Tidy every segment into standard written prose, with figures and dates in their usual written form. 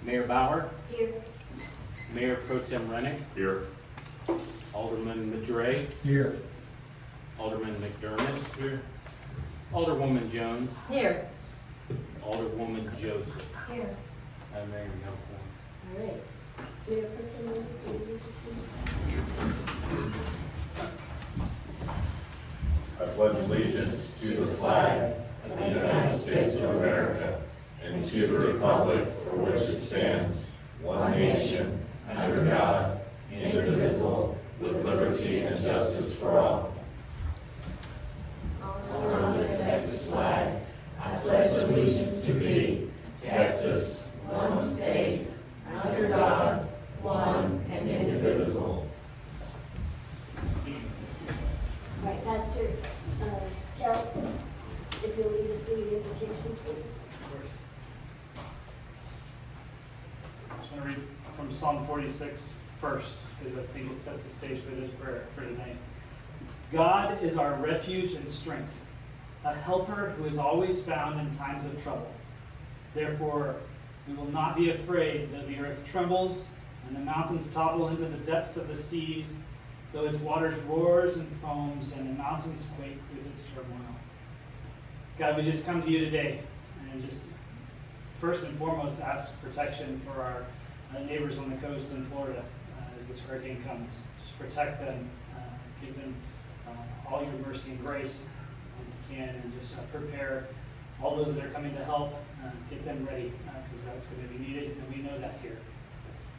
Mayor Bauer, Here. Mayor Pro Tem Rennick, Here. Alderman Madre, Here. Alderman McDermott, here. Alderwoman Jones, Here. Alderwoman Joseph. Here. And Mayor, you have one. All right. Mayor Pro Tem Rennick, will you just I pledge allegiance to the flag of the United States of America and to the republic for which it stands, one nation, under God, indivisible, with liberty and justice for all. Under the Texas flag, I pledge allegiance to thee, Texas, one state, under God, one and indivisible. All right, Pastor Cal, if you'll lead us in the invocation, please. Of course. I'm just going to read from Psalm 46 first, because I think it sets the stage for this prayer for tonight. God is our refuge and strength, a helper who is always found in times of trouble. Therefore, we will not be afraid though the earth trembles and the mountains topple into the depths of the seas, though its waters roars and foams and the mountains quake with its turmoil. God, we just come to you today and just first and foremost ask protection for our neighbors on the coast in Florida as this hurricane comes. Just protect them, give them all your mercy and grace when you can, and just prepare all those that are coming to help, get them ready, because that's going to be needed, and we know that here.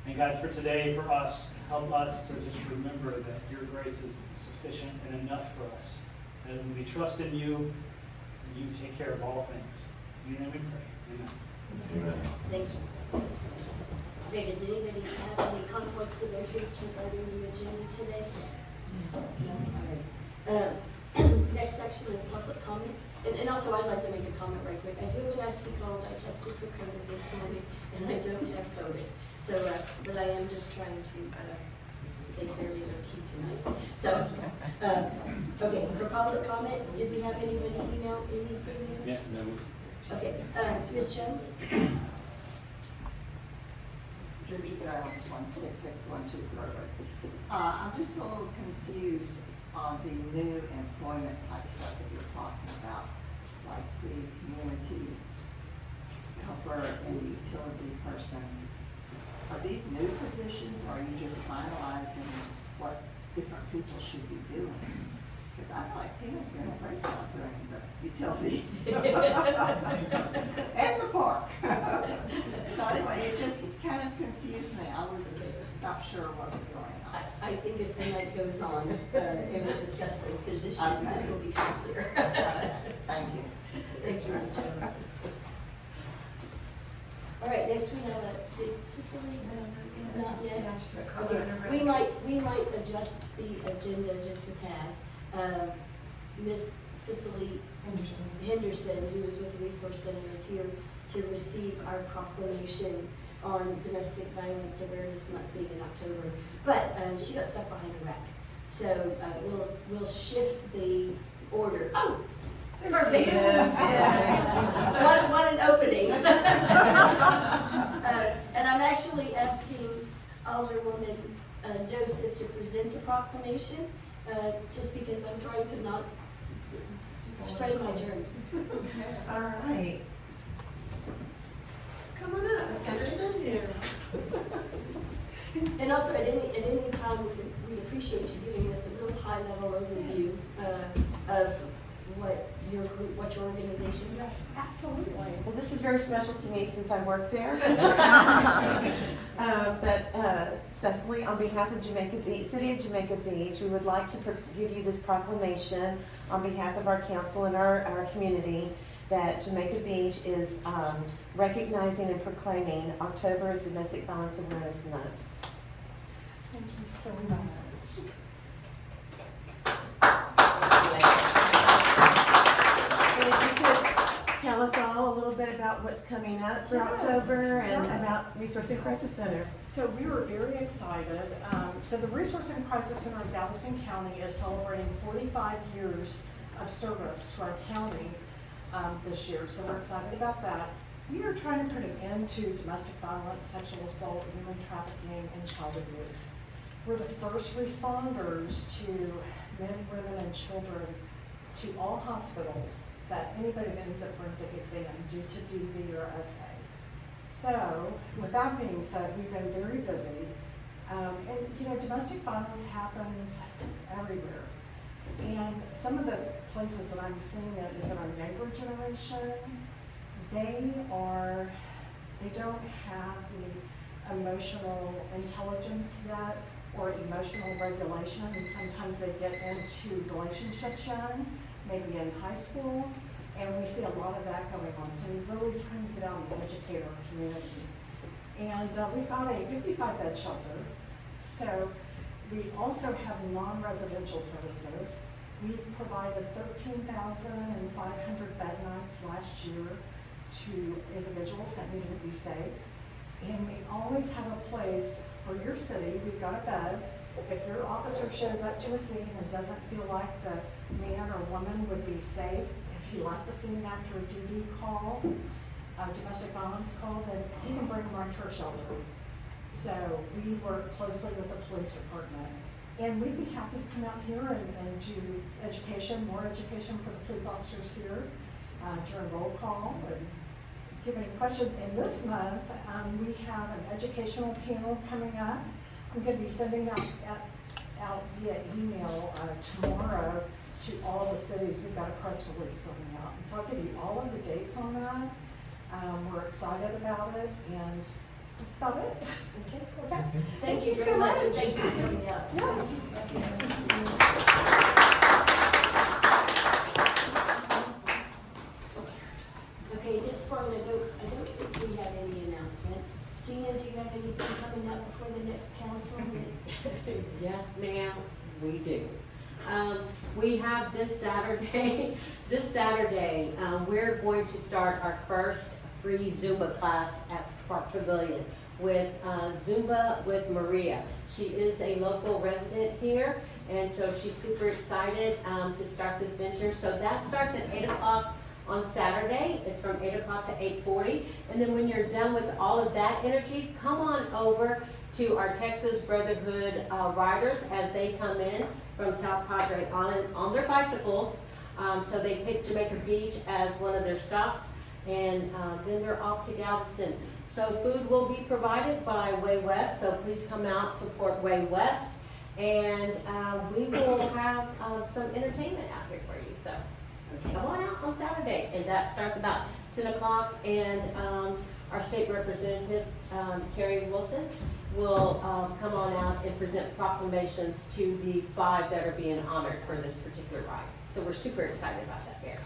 And God, for today, for us, help us to just remember that your grace is sufficient and enough for us. That when we trust in you, you take care of all things. In your name we pray. Amen. Amen. Thank you. Okay, does anybody have any conflicts of interest regarding the agenda today? No? All right. Next section is public comment. And also, I'd like to make a comment right quick. I do have a nasty cold. I tested for COVID this morning, and I don't have COVID. So, but I am just trying to stay fairly low-key tonight. So, okay, for public comment, did we have anybody email anything? Yeah, no. Okay, Ms. Jones? Georgia Giles, 16612 Curly. I'm just a little confused on the new employment type stuff that you're talking about, like the community helper and the utility person. Are these new positions, or are you just finalizing what different people should be doing? Because I feel like Tina's doing a great job doing the utility and the park. So anyway, it just kind of confused me. I was not sure what was going on. I think as the night goes on, and we discuss those positions, Okay. it will become clear. Thank you. Thank you, Ms. Jones. All right, next we have did Cicely? Not yet. Okay, we might adjust the agenda just a tad. Miss Cicely Henderson, who is with the Resource Center, is here to receive our proclamation on Domestic Violence Awareness Month being in October. But she got stuck behind a rack. So we'll shift the order. Oh! Perfect. What an opening. And I'm actually asking Alderwoman Joseph to present the proclamation, just because I'm trying to not spread my germs. Okay, all right. Come on up, Ms. Henderson. And also, at any time, we'd appreciate you giving us a real high-level overview of what your organization does. Absolutely. Well, this is very special to me since I work there. But Cecily, on behalf of Jamaica Beach, City of Jamaica Beach, we would like to give you this proclamation on behalf of our council and our community that Jamaica Beach is recognizing and proclaiming October as Domestic Violence Awareness Month. Thank you so much. And if you could tell us all a little bit about what's coming up for October and about Resource and Crisis Center. So we were very excited. So the Resource and Crisis Center of Galveston County is celebrating 45 years of service to our county this year. So we're excited about that. We are trying to put an end to domestic violence, sexual assault, human trafficking, and child abuse. We're the first responders to men, women, and children to all hospitals that anybody that needs a forensic exam due to DV or SA. So, with that being said, we've been very busy. And, you know, domestic violence happens everywhere. And some of the places that I'm seeing it is in our neighbor generation. They don't have the emotional intelligence yet or emotional regulation, and sometimes they get into relationships young, maybe in high school, and we see a lot of that going on. So we're really trying to get out and educate our community. And we've got a 55-bed shelter. So we also have non-residential services. We've provided 13,500 bed nights last year to individuals that needed to be safe. And we always have a place for your city. We've got a bed. If your officer shows up to a scene and doesn't feel like the man or woman would be safe, if he left the scene after a DV call, a domestic violence call, then he can bring them right to our shelter. So we work closely with the police department. And we'd be happy to come out here and do education, more education for the police officers here during roll call and give any questions. And this month, we have an educational panel coming up. I'm going to be sending out via email tomorrow to all the cities. We've got a press release going out. And so I'll give you all of the dates on that. We're excited about it, and that's about it. Okay. Thank you so very much, much. and thank you for coming out. Yes. Okay, at this point, I don't think we have any announcements. Tina, do you have anything coming up before the next council? Yes, ma'am, we do. We have this Saturday, we're going to start our first free Zumba class at Park Pavilion with Zumba with Maria. She is a local resident here, and so she's super excited to start this venture. So that starts at 8 o'clock on Saturday. It's from 8 o'clock to 8:40. And then when you're done with all of that energy, come on over to our Texas Brotherhood riders as they come in from South Padre on their bicycles. So they pick Jamaica Beach as one of their stops, and then they're off to Galveston. So food will be provided by Way West, so please come out, support Way West, and we will have some entertainment out here for you. So come on out on Saturday, and that starts about 10 o'clock, and our state representative, Terry Wilson, will come on out and present proclamations to the 5 that are being honored for this particular ride. So we're super excited about that, Mayor.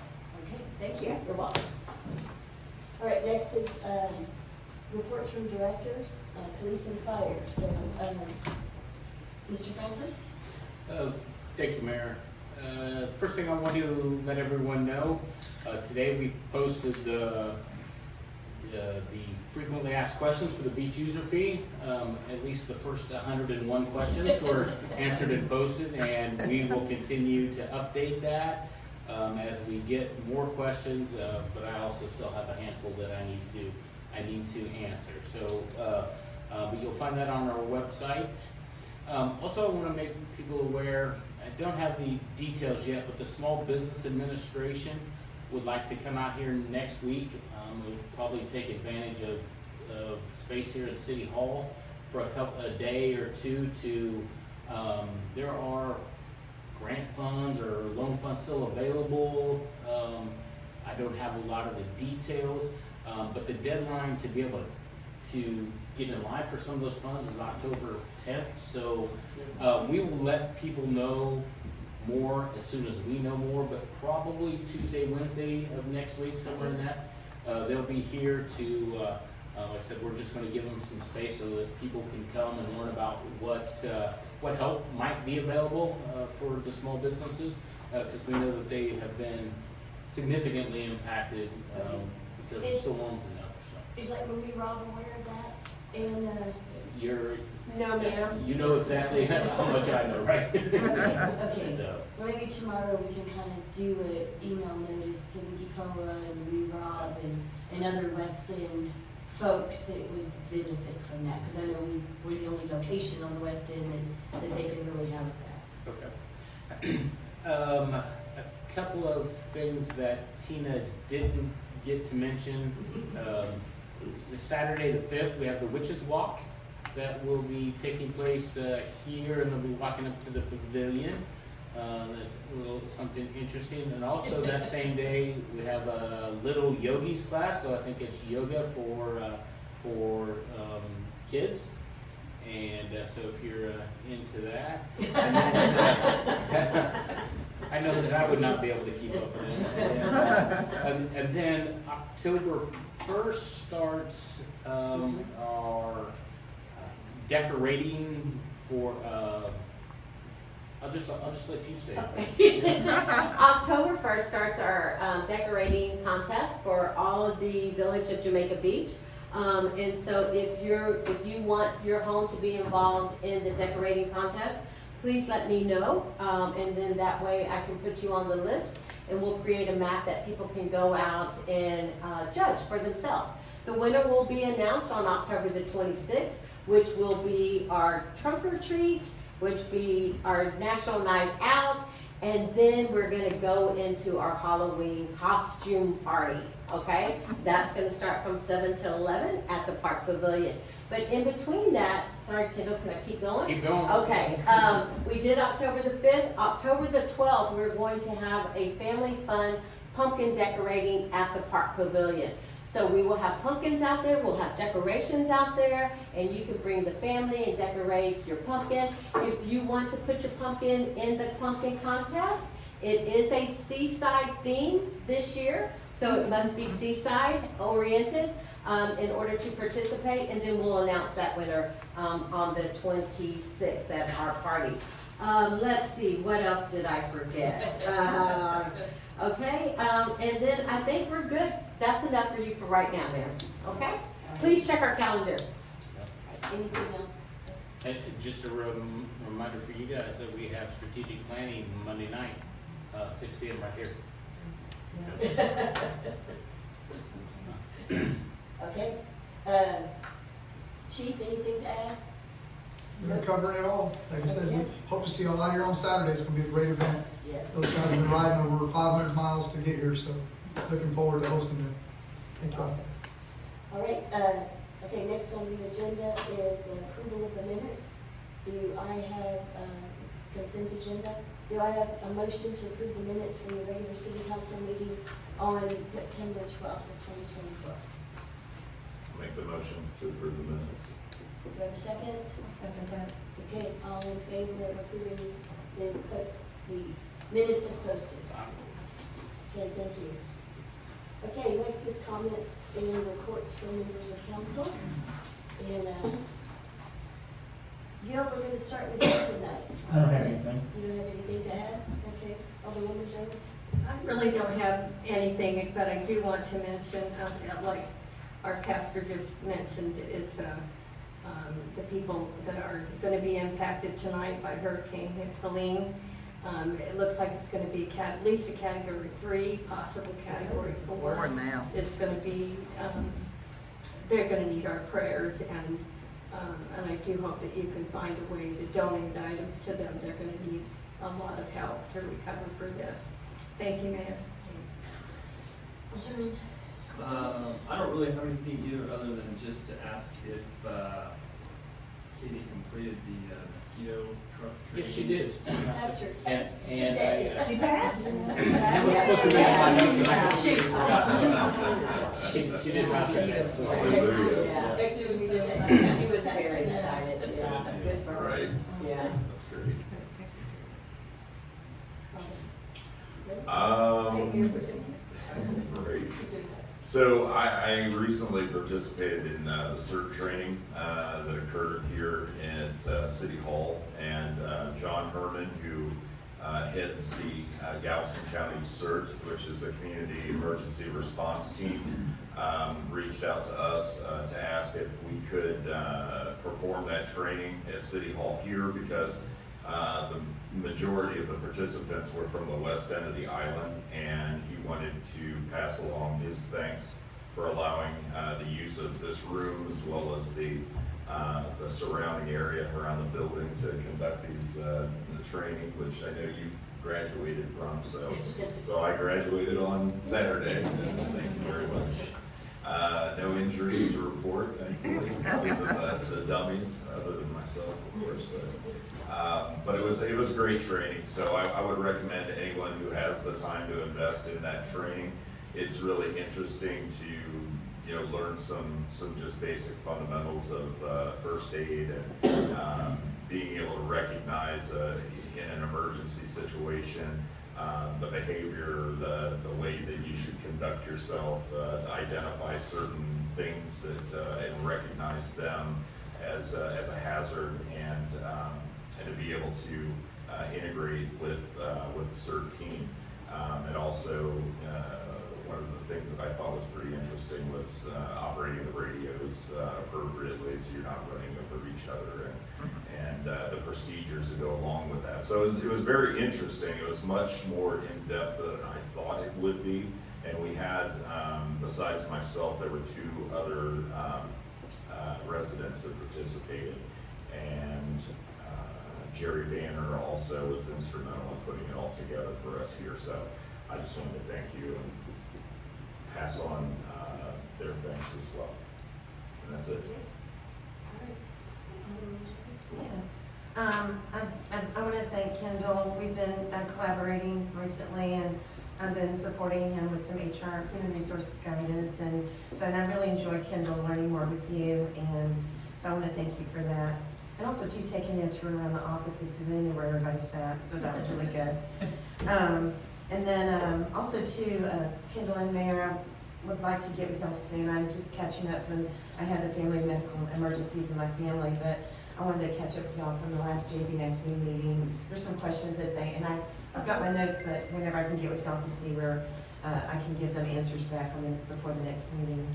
Okay, thank you. You're welcome. All right, next is reports from directors, police and fire. So, Mr. Francis? Thank you, Mayor. First thing I want to let everyone know, today we posted the frequently asked questions for the beach user fee. At least the first 101 questions were answered and posted, and we will continue to update that as we get more questions, but I also still have a handful that I need to answer. So but you'll find that on our website. Also, I want to make people aware, I don't have the details yet, but the Small Business Administration would like to come out here next week. We'll probably take advantage of space here at City Hall for a day or two to, there are grant funds or loan funds still available. I don't have a lot of the details, but the deadline to be able to get in line for some of those funds is October 10th. So we will let people know more as soon as we know more, but probably Tuesday, Wednesday of next week, somewhere in that. They'll be here to, like I said, we're just going to give them some space so that people can come and learn about what help might be available for the small businesses, because we know that they have been significantly impacted because of storms and others. So. Is like Marie Rob aware of that? And, You're, No, ma'am. you know exactly how much I know, right? okay, So, well, maybe tomorrow we can kind of do an email notice to Vicky Poa and Lee Rob and other West End folks that would benefit from that, because I know we're the only location on the West End that they can really house that. okay. A couple of things that Tina didn't get to mention. The Saturday the 5th, we have the Witches Walk that will be taking place here, and they'll be walking up to the pavilion. That's a little something interesting. And also that same day, we have a little yogis class, so I think it's yoga for kids. And so if you're into that, I know that I would not be able to keep up with it. And then October 1st starts our decorating for. I'll just let you say it. October 1st starts our decorating contest for all of the Village of Jamaica Beach. And so if you want your home to be involved in the decorating contest, please let me know. And then that way I can put you on the list, and we'll create a map that people can go out and judge for themselves. The winner will be announced on October the 26th, which will be our trunk or treat, which will be our national night out, and then we're gonna go into our Halloween costume party, okay? That's gonna start from 7 to 11 at the Park Pavilion. But in between that, sorry kiddo, can I keep going? Keep going. Okay, we did October the 5th. October the 12th, we're going to have a family fun pumpkin decorating at the Park Pavilion. So we will have pumpkins out there, we'll have decorations out there, and you can bring the family and decorate your pumpkin. If you want to put your pumpkin in the pumpkin contest, it is a seaside theme this year, so it must be seaside oriented in order to participate, and then we'll announce that winner on the 26th at our party. Let's see, what else did I forget? Okay, and then I think we're good. That's enough for you for right now, ma'am. Okay? Please check our calendar. Anything else? And just a reminder for you guys that we have strategic planning Monday night, 6 p.m. right here. Okay, Chief, anything to add? We're covering it all. Like I said, we hope to see you all out here on Saturday. It's gonna be a great event. Yeah. Those guys have been riding over 500 miles to get here, so looking forward to hosting them. Thank you. Awesome. All right, okay, next on the agenda is approval of the minutes. Do I have, consent agenda? Do I have a motion to approve the minutes from the regular city council meeting on September 12th of 2024? Make the motion to approve the minutes. Do I have a second? I'll second that. Okay, all in favor of approving the minutes as posted? Okay, thank you. Okay, next is comments and reports from members of council. And, Gil, we're gonna start with you tonight. I don't have anything. You don't have anything to add? Okay, Alderwoman Jones? I really don't have anything, but I do want to mention, like our pastor just mentioned, is the people that are going to be impacted tonight by Hurricane Helene. It looks like it's going to be at least a Category 3, possible Category 4. now. It's going to be, they're going to need our prayers, and I do hope that you can find a way to donate items to them. They're going to need a lot of help to recover for this. Thank you, Mayor. Alderman? I don't really have anything either, other than just to ask if Katie completed the mosquito truck training. Yes, she did. Passed her test And today. She passed? That was supposed to be in my notes, and I completely forgot. She did pass her test. She was very excited, yeah. Good for her. Right. Yeah. That's great. Great. So I recently participated in the CERT training that occurred here at City Hall, and John Herman, who heads the Galveston County CERT, which is the Community Emergency Response Team, reached out to us to ask if we could perform that training at City Hall here, because the majority of the participants were from the west end of the island, and he wanted to pass along his thanks for allowing the use of this room as well as the surrounding area around the building to conduct these the training, which I know you graduated from. So I graduated on Saturday. Thank you very much. No injuries to report, thankfully, other than the dummies, other than myself, of course. But it was great training. So I would recommend to anyone who has the time to invest in that training. It's really interesting to learn some just basic fundamentals of first aid and being able to recognize in an emergency situation the behavior, the way that you should conduct yourself, to identify certain things that and recognize them as a hazard, and to be able to integrate with the CERT team. And also, one of the things that I thought was pretty interesting was operating the radios appropriately, so you're not running over each other, and the procedures that go along with that. So it was very interesting. It was much more in depth than I thought it would be. And we had, besides myself, there were two other residents that participated, and Jerry Banner also was instrumental in putting it all together for us here. So I just wanted to thank you and pass on their thanks as well. And that's it. Yes. I want to thank Kendall. We've been collaborating recently, and I've been supporting him with some HR, human resources guidance, and I really enjoyed Kendall learning more with you, and so I want to thank you for that. And also too, taking me a tour around the offices, because I didn't know where everybody sat, so that was really good. And then also too, Kendall and Mayor, I would like to get with y'all soon. I'm just catching up from, I had the family medical emergencies in my family, but I wanted to catch up with y'all from the last JBIC meeting. There's some questions that and I've got my notes, but whenever I can get with y'all to see where I can give them answers back before the next meeting.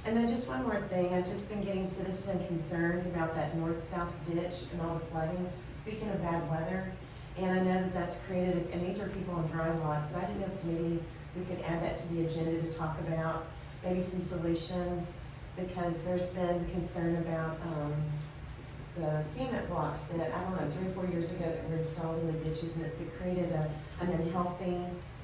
And then just one more thing, I've just been getting citizen concerns about that north-south ditch and all the flooding. Speaking of bad weather, and I know that that's created, and these are people on dry lots, so I didn't know if maybe we could add that to the agenda to talk about maybe some solutions, because there's been concern about the cement blocks that, I don't know, 3 or 4 years ago that were installed in the ditches, and it's created an unhealthy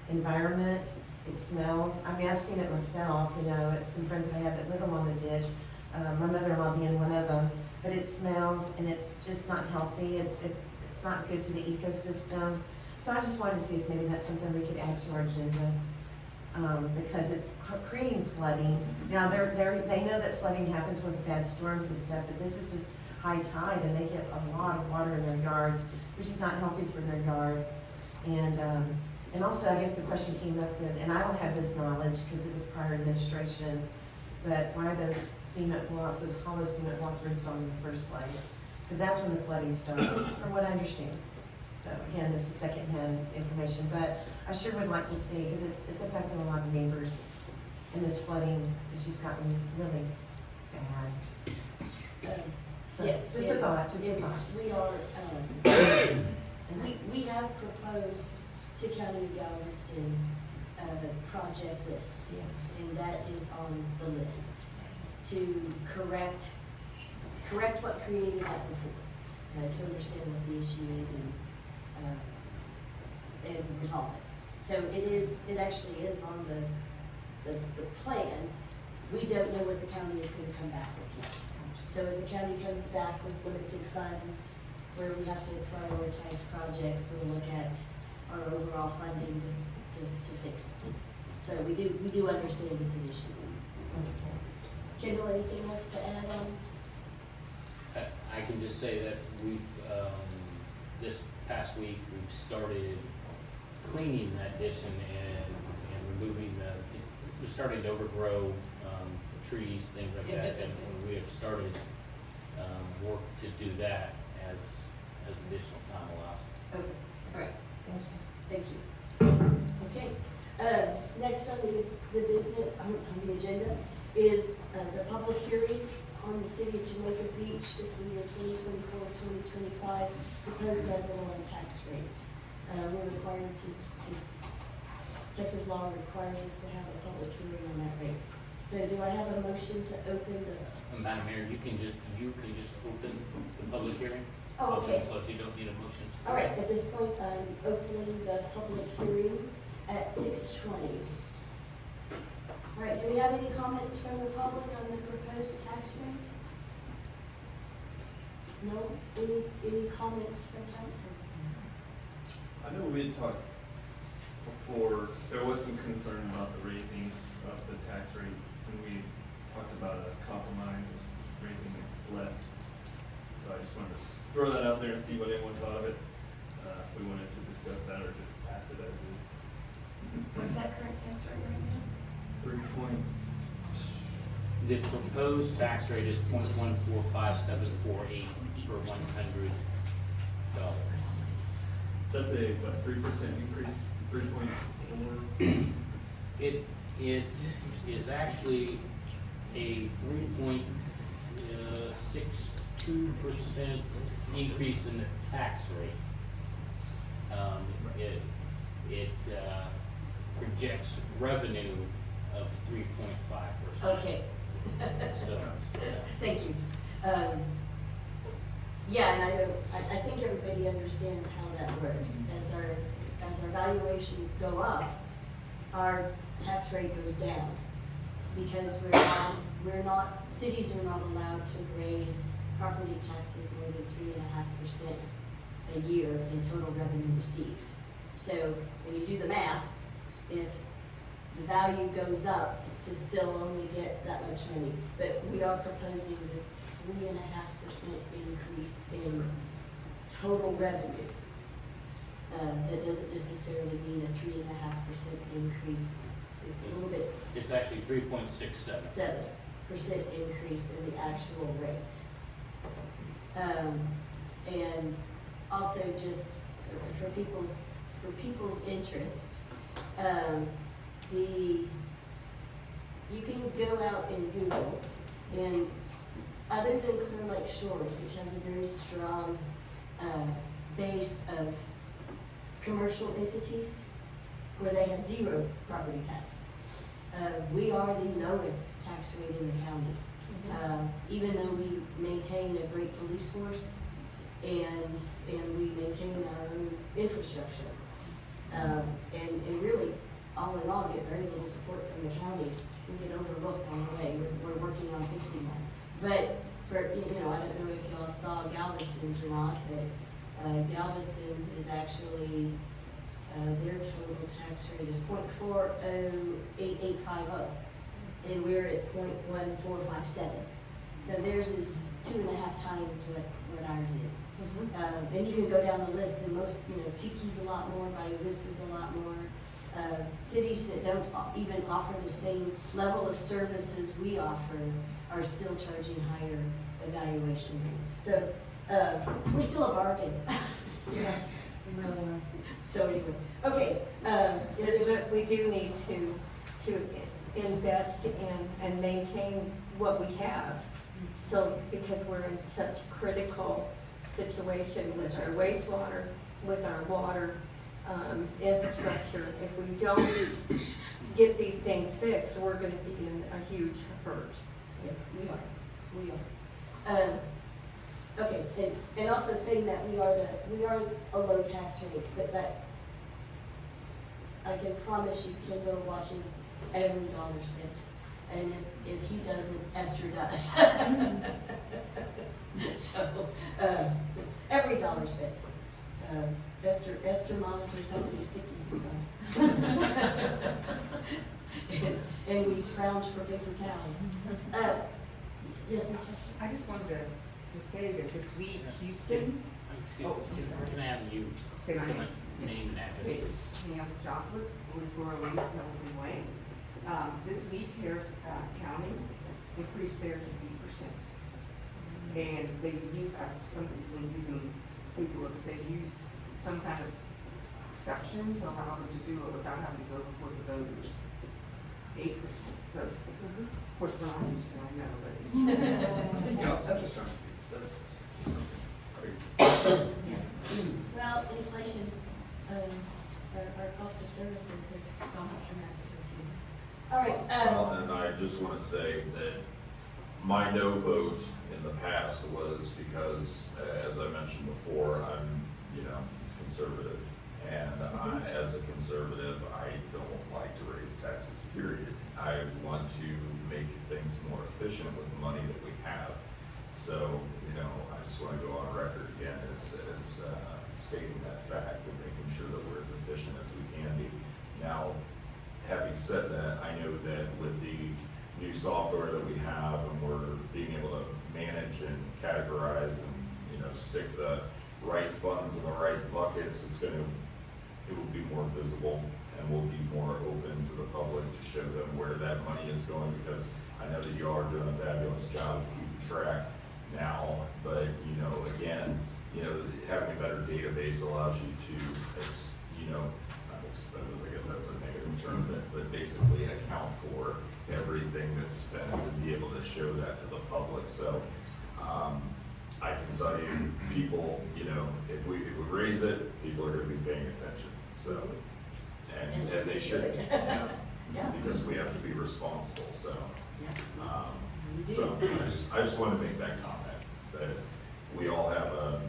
environment. It smells. I mean, I've seen it myself, it's some friends that I have that live along the ditch, my mother-in-law being one of them, but it smells and it's just not healthy. It's not good to the ecosystem. So I just wanted to see if maybe that's something we could add to our agenda, because it's creating flooding. Now, they know that flooding happens with bad storms and stuff, but this is just high tide and they get a lot of water in their yards, which is not healthy for their yards. And also, I guess the question came up with, and I don't have this knowledge because it was prior administrations, but why those cement blocks, those hollow cement blocks were installed in the first place? Because that's when the flooding started, from what I understand. So again, this is secondhand information, but I sure would like to see, because it's affecting a lot of neighbors, and this flooding has just gotten really bad. So, Yes. just a thought. We are, we have proposed to County of Galveston project list, and that is on the list to correct what created that before, to understand what the issue is and resolve it. So it actually is on the plan. We don't know what the county is going to come back with yet. So if the county comes back with limited funds where we have to prioritize projects, we'll look at our overall funding to fix it. So we do understand it's an issue. Kendall, anything else to add on? I can just say that we've, this past week, we've started cleaning that ditch and removing we're starting to overgrow trees, things like that, and we have started work to do that as additional time allows. Okay, all right. Thank you. Thank you. Okay, next on the business, on the agenda is the public hearing on the City of Jamaica Beach fiscal year 2024-2025 proposed ad valorem tax rate. We're required to, Texas law requires us to have a public hearing on that rate. So do I have a motion to open the, Madam Mayor, you can just open the public hearing. oh, okay. So you don't need a motion. All right, at this point, I'm opening the public hearing at 6:20. All right, do we have any comments from the public on the proposed tax rate? No? Any comments from council? I know we had talked before, there was some concern about the raising of the tax rate, and we talked about a compromise of raising it less. So I just wanted to throw that out there and see what anyone thought of it. If we wanted to discuss that or just pass it as is. What's that current tax rate right now? 3 point. The proposed tax rate is 0.145748 per $100. That's a, what, 3% increase, 3.4? It is actually a 3.62% increase in the tax rate. It projects revenue of 3.5%. Okay. So, Thank you. Yeah, and I know, I think everybody understands how that works. As our valuations go up, our tax rate goes down. Because cities are not allowed to raise property taxes more than 3.5% a year in total revenue received. So when you do the math, if the value goes up to still only get that much money, but we are proposing the 3.5% increase in total revenue. That doesn't necessarily mean a 3.5% increase. It's a little bit it's actually 3.67. 7% increase in the actual rate. And also just for people's interest, you can go out and Google, and other than Clear Lake Shores, which has a very strong base of commercial entities where they have zero property tax, we are the lowest tax rate in the county. Even though we maintain a great police force and we maintain our own infrastructure. And really, all in all, get very little support from the county. We get overlooked on the way. We're working on fixing that. But for, I don't know if y'all saw Galveston's or not, but Galveston's is actually, their total tax rate is 0.408850, and we're at 0.1457. So theirs is 2.5 times what ours is. Then you can go down the list, and most, Tiki's a lot more, Bayou Vista's a lot more. Cities that don't even offer the same level of services we offer are still charging higher evaluation rates. So we're still a bargain. Yeah. So anyway, okay. But we do need to invest in and maintain what we have. So, because we're in such critical situation with our wastewater, with our water infrastructure, if we don't get these things fixed, we're gonna be in a huge hurt. Yeah, we are. Okay, and also saying that we are a low tax rate, but that I can promise you Kendall watches every dollar spent. And if he doesn't, Esther does. So, every dollar spent. Esther monitors how many stickies we got. And we scrounge for paper towels. Yes, Ms. Chester? I just wanted to say that this week, Houston, Excuse me, can I have you say my name. Name and address, please? Pam Jocelyn, 4408 Pelham Way. This week, Harris County increased their 3%. And they use when you can take a look, they use some kind of exception to allow them to do it without having to go before the voters. 8%, so, of course, we're not used to, I know, but. The opposite's trying to do 7%, something crazy. Well, inflation, our cost of services have gone up dramatically too. All right, Well, and I just wanna say that my no vote in the past was because, as I mentioned before, I'm, conservative. And as a conservative, I don't like to raise taxes, period. I want to make things more efficient with the money that we have. So, I just wanna go on record again as stating that fact and making sure that we're as efficient as we can be. Now, having said that, I know that with the new software that we have and we're being able to manage and categorize and, stick the right funds in the right buckets, it will be more visible and we'll be more open to the public to show them where that money is going, because I know that you all are doing a fabulous job of keeping track now, but, again, having a better database allows you to, not expose, I guess that's a negative term, but basically account for everything that's spent and be able to show that to the public. So, I can tell you, people, if we raise it, people are gonna be paying attention, so, and they should, Yeah. because we have to be responsible, so. we do. So, I just wanted to make that comment, that we all have a,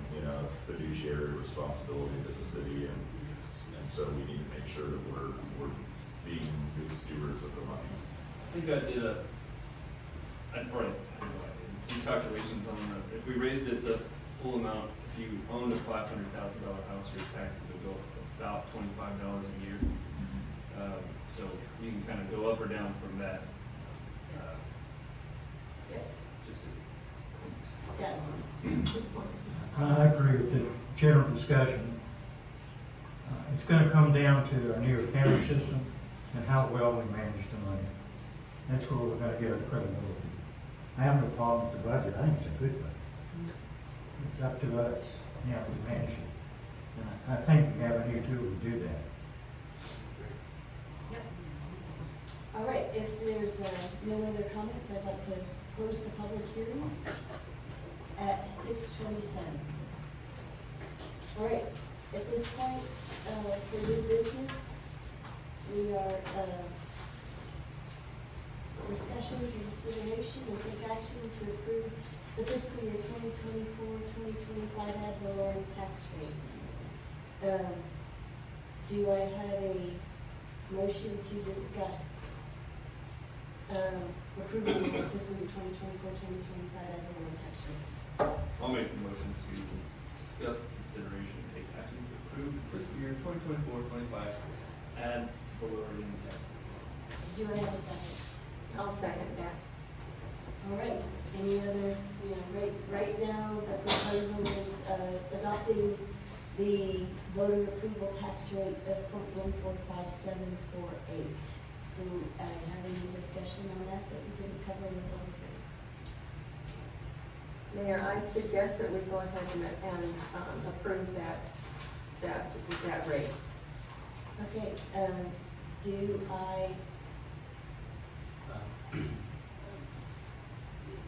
fiduciary responsibility to the city, and so we need to make sure that we're being good stewards of the money. I think I did some calculations on if we raised it the full amount, if you owned a $500,000 house, your taxes would go up about $25 a year. So you can kind of go up or down from that. Just Yeah. I agree with the general discussion. It's gonna come down to our new accounting system and how well we manage the money. That's where we're gonna get our credibility. I have no problem with the budget, I think it's a good budget. It's up to us, to manage it. And I think we have a new tool to do that. Yep. All right, if there's no other comments, I'd like to close the public hearing at 6:27. All right, at this point, for new business, we are, discussion, consideration, and take action to approve the fiscal year 2024-2025 ad valorem tax rate. Do I have a motion to discuss, approving the fiscal year 2024-2025 ad valorem tax rate? I'll make the motion to discuss consideration and take action to approve fiscal year 2024-25 ad valorem tax. Do I have a second? I'll second that. All right, any other, right now, the proposal is, adopting the voter approval tax rate of 0.145748. Do I have any discussion on that we didn't cover in the public hearing? Mayor, I suggest that we go ahead and approve that rate. Okay, do I,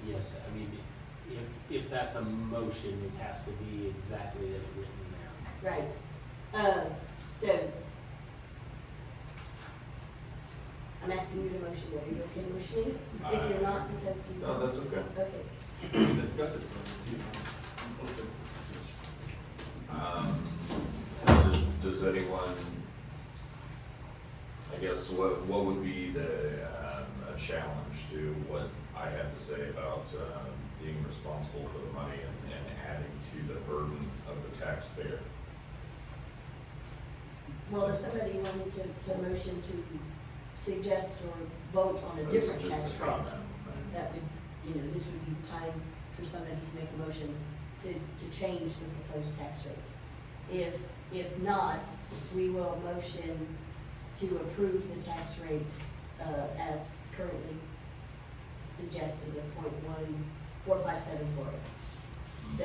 Yes, I mean, if that's a motion, it has to be exactly as written now. right, so, I'm asking you to motion it, are you okay motioning? If you're not, because you. No, that's okay. Okay, We can discuss it further too. I'm open to suggestions. Does anyone, I guess, what would be a challenge to what I have to say about being responsible for the money and adding to the burden of the taxpayer? well, if somebody wanted to motion to suggest or vote on a different Just tax a rate, comment. that would, this would be the time for somebody to make a motion to change the proposed tax rate. If not, we will motion to approve the tax rate, as currently suggested of 0.145748. So,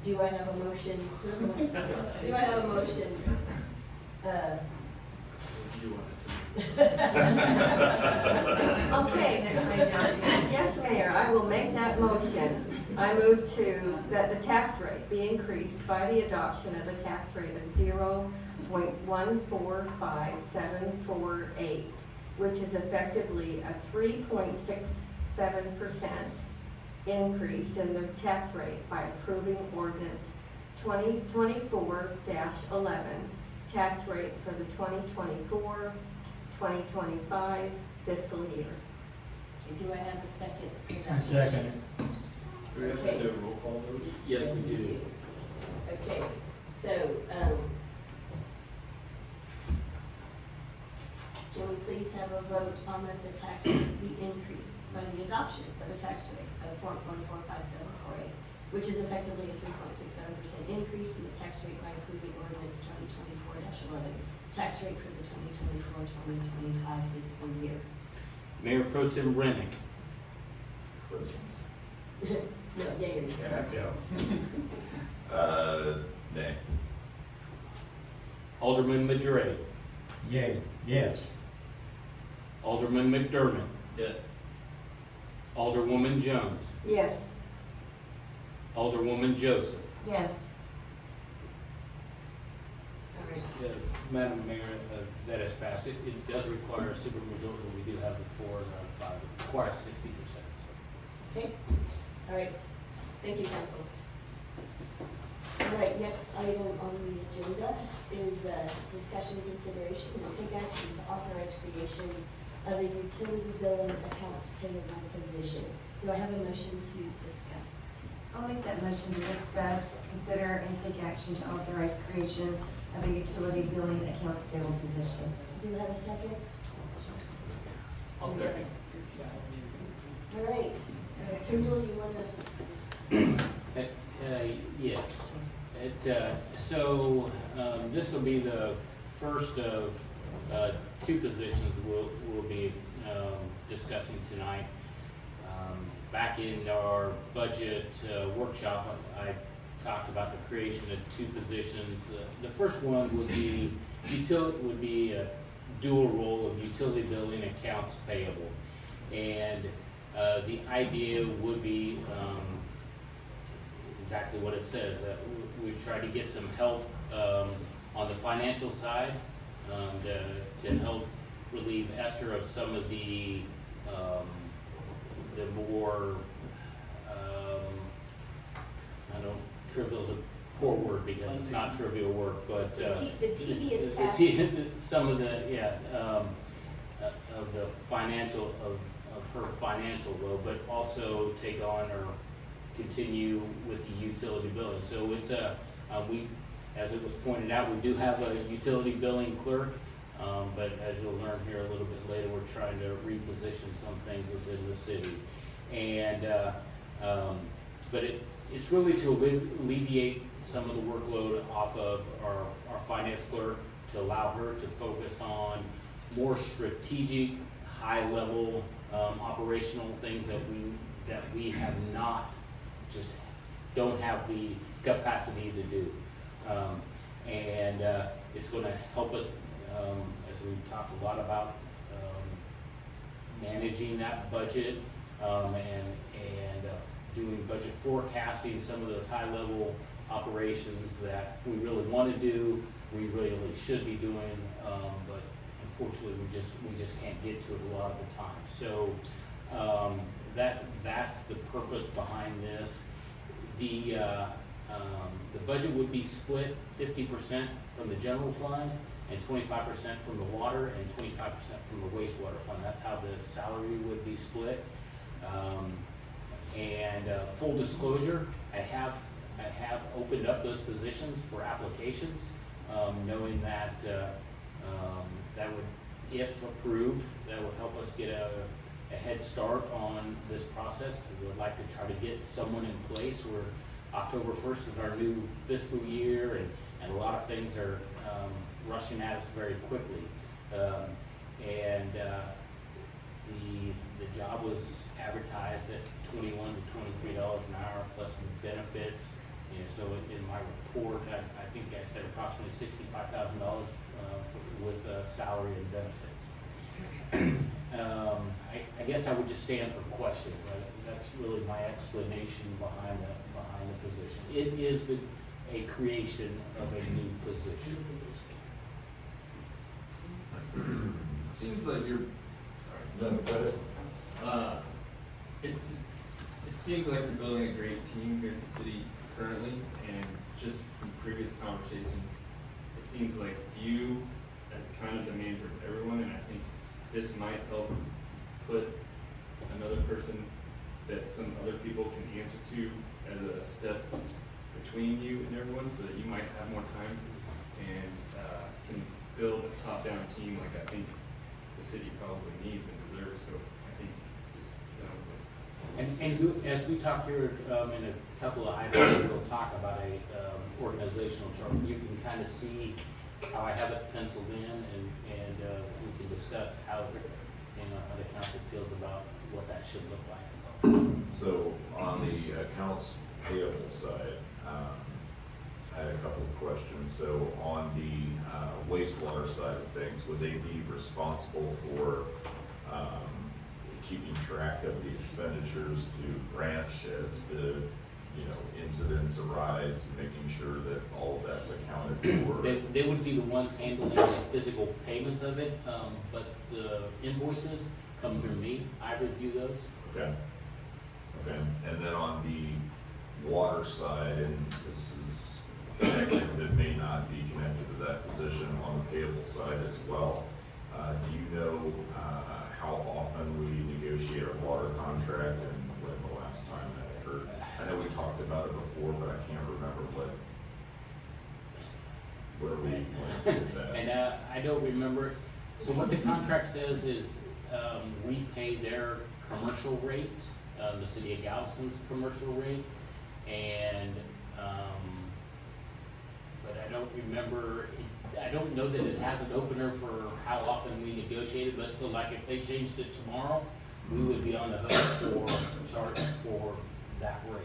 Do I have a motion? Do I have a motion? You want it to. Okay. Yes, Mayor, I will make that motion. I move to, that the tax rate be increased by the adoption of a tax rate of 0.145748, which is effectively a 3.67% increase in the tax rate by approving ordinance 2024-11, tax rate for the 2024-2025 fiscal year. Do I have a second? I second it. Do we have to do a roll call vote? Yes, we do. Okay, so, can we please have a vote on that the tax rate be increased by the adoption of a tax rate of 0.145748, which is effectively a 3.67% increase in the tax rate by approving ordinance 2024-11, tax rate for the 2024-2025 fiscal year. Mayor Pro Tem Rennick, No, yea or nay? Nay. Alderman Madray, Yay, yes. Alderman McDermott, Yes. Alderwoman Jones, Yes. Alderwoman Joseph. Yes. All right. Madam Mayor, that has passed. It does require a supermajority. We do have the 4 out of 5. It requires 60%. Okay, all right, thank you, council. All right, next item on the agenda is discussion, consideration, and take action to authorize creation of a utility billing accounts payable position. Do I have a motion to discuss? I'll make that motion to discuss, consider, and take action to authorize creation of a utility billing accounts payable position. Do I have a second? I'll second. All right, Kimberly, you wanna? Yes. This will be the first of 2 positions we'll be discussing tonight. Back in our budget workshop, I talked about the creation of 2 positions. The first one would be a dual role of utility billing accounts payable. And the idea would be exactly what it says, that we try to get some help on the financial side to help relieve Esther of some of the more, trivial is a poor word because it's not trivial work, but The tedious task. some of the, of the financial, of her financial load, but also take on or continue with the utility billing. So it's as it was pointed out, we do have a utility billing clerk, but as you'll learn here a little bit later, we're trying to reposition some things within the city. And, but it's really to alleviate some of the workload off of our finance clerk, to allow her to focus on more strategic, high-level, operational things that we have not, just don't have the capacity to do. It's gonna help us, as we talked a lot about, managing that budget, and doing budget forecasting, some of those high-level operations that we really want to do, we really should be doing, but unfortunately, we just can't get to it a lot of the time. So, that's the purpose behind this. The budget would be split 50% from the general fund and 25% from the water and 25% from the wastewater fund. That's how the salary would be split. Full disclosure, I have opened up those positions for applications, knowing that that would, if approved, that would help us get a head start on this process, because we'd like to try to get someone in place where October 1st is our new fiscal year, and a lot of things are rushing at us very quickly. The job was advertised at $21 to $23 an hour plus benefits, You know, so in my report, I think I said approximately $65,000 with salary and benefits. I guess I would just stand for question, right? That's really my explanation behind the position. It is a creation of a new position. It seems like you're, No, go ahead. it seems like we're building a great team here in the city currently, and just from previous conversations, it seems like it's you as kind of the manager of everyone, and I think this might help put another person that some other people can answer to as a step between you and everyone, so that you might have more time and can build a top-down team like I think the city probably needs and deserves. So I think this sounds like. And as we talk here in a couple of items, we'll talk about a organizational chart. You can kind of see how I have it penciled in, and we can discuss how how the council feels about what that should look like. So on the accounts payable side, I had a couple of questions. So on the wastewater side of things, would they be responsible for keeping track of the expenditures to branch as the incidents arise, making sure that all of that's accounted for? They would be the ones handling the physical payments of it, but the invoices come through me. I review those. Okay. Okay. And then on the water side, and this is connected, but may not be connected to that position on the payable side as well. Do you know how often we negotiate our water contract and when the last time that occurred? I know we talked about it before, but I can't remember where we went with that. And I don't remember. So what the contract says is we pay their commercial rate, the city of Galveston's commercial rate, and but I don't remember. I don't know that it has an opener for how often we negotiate it. But so like if they changed it tomorrow, we would be on the hook for charge for that rate.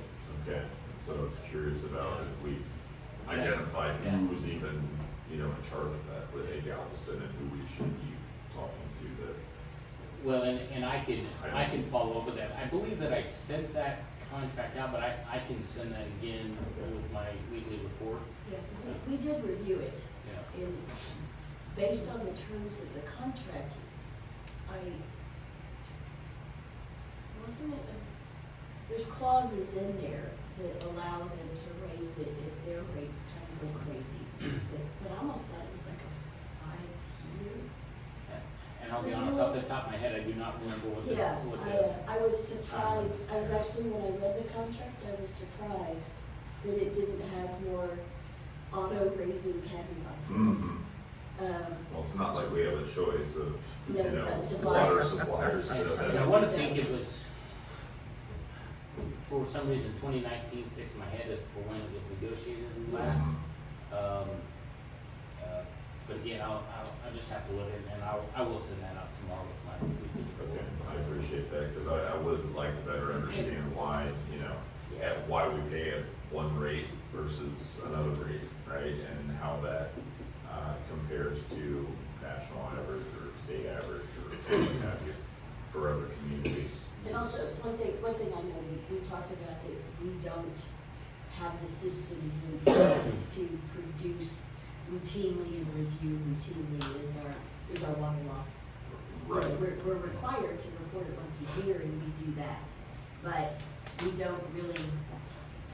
Okay, so I was curious about if we identified who was even, in charge of that with a Galveston and who we should be talking to that. Well, and I can follow up with that. I believe that I sent that contract out, but I can send that again with my weekly report. Yeah, 'cause we did review it, Yeah. and based on the terms of the contract, there's clauses in there that allow them to raise it if their rates kind of go crazy. But I almost thought it was like a 5-year. And I'll be honest, off the top of my head, I do not remember what the. Yeah, I was surprised, I was actually, when I read the contract, I was surprised that it didn't have more auto-raising caveats in it. Mm-hmm. Well, it's not like we have a choice of, No, water suppliers. suppliers, And I wanna think it was, for some reason, 2019 sticks in my head as for when it was negotiated last. But again, I'll just have to look at it, and I will send that out tomorrow with my weekly report. Okay, I appreciate that, because I would like to better understand why, why we pay at one rate versus another rate, right? And how that compares to national average or state average or what have you for other communities. And also, one thing I know, we talked about that we don't have the systems in place to produce routinely and review routinely is our water loss. Right. We're required to report it once a year, and we do that, but we don't really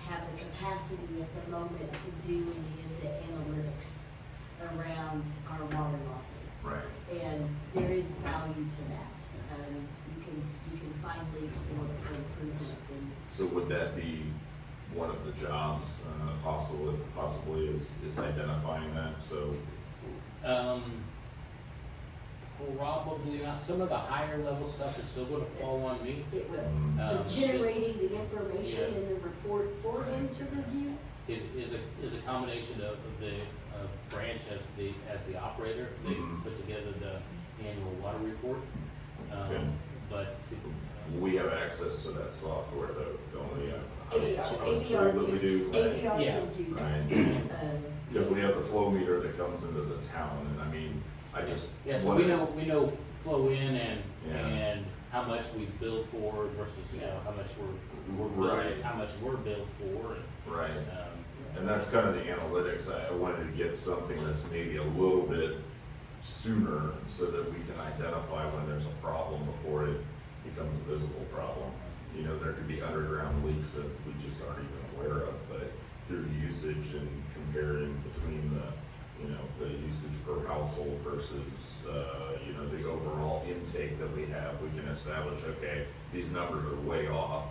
have the capacity at the moment to do any of the analytics around our water losses. Right. And there is value to that. You can find leaks and look for improvement, and So would that be one of the jobs, possibly is identifying that, so? Probably not. Some of the higher level stuff is still gonna fall on me. it will. Generating the information Yeah. in the report for him to review. It is a combination of the branch as the operator. They Mhm. put together the annual water report. Okay. But We have access to that software though, don't we? I was ADR told that we do, right? ADR Yeah. can do Right. that. Because we have the flow meter that comes into the town, and I mean, I just. Yeah, so wanted- we know flow in and, Yeah. and how much we billed for versus, you know, how much we're Right. billed, how much we're billed for, and, Right. um, And that's kind of the analytics. I wanted to get something that's maybe a little bit sooner so that we can identify when there's a problem before it becomes a visible problem. You know, there could be underground leaks that we just aren't even aware of, but through usage and comparing between the, you know, the usage per household versus, you know, the overall intake that we have, we can establish, okay, these numbers are way off.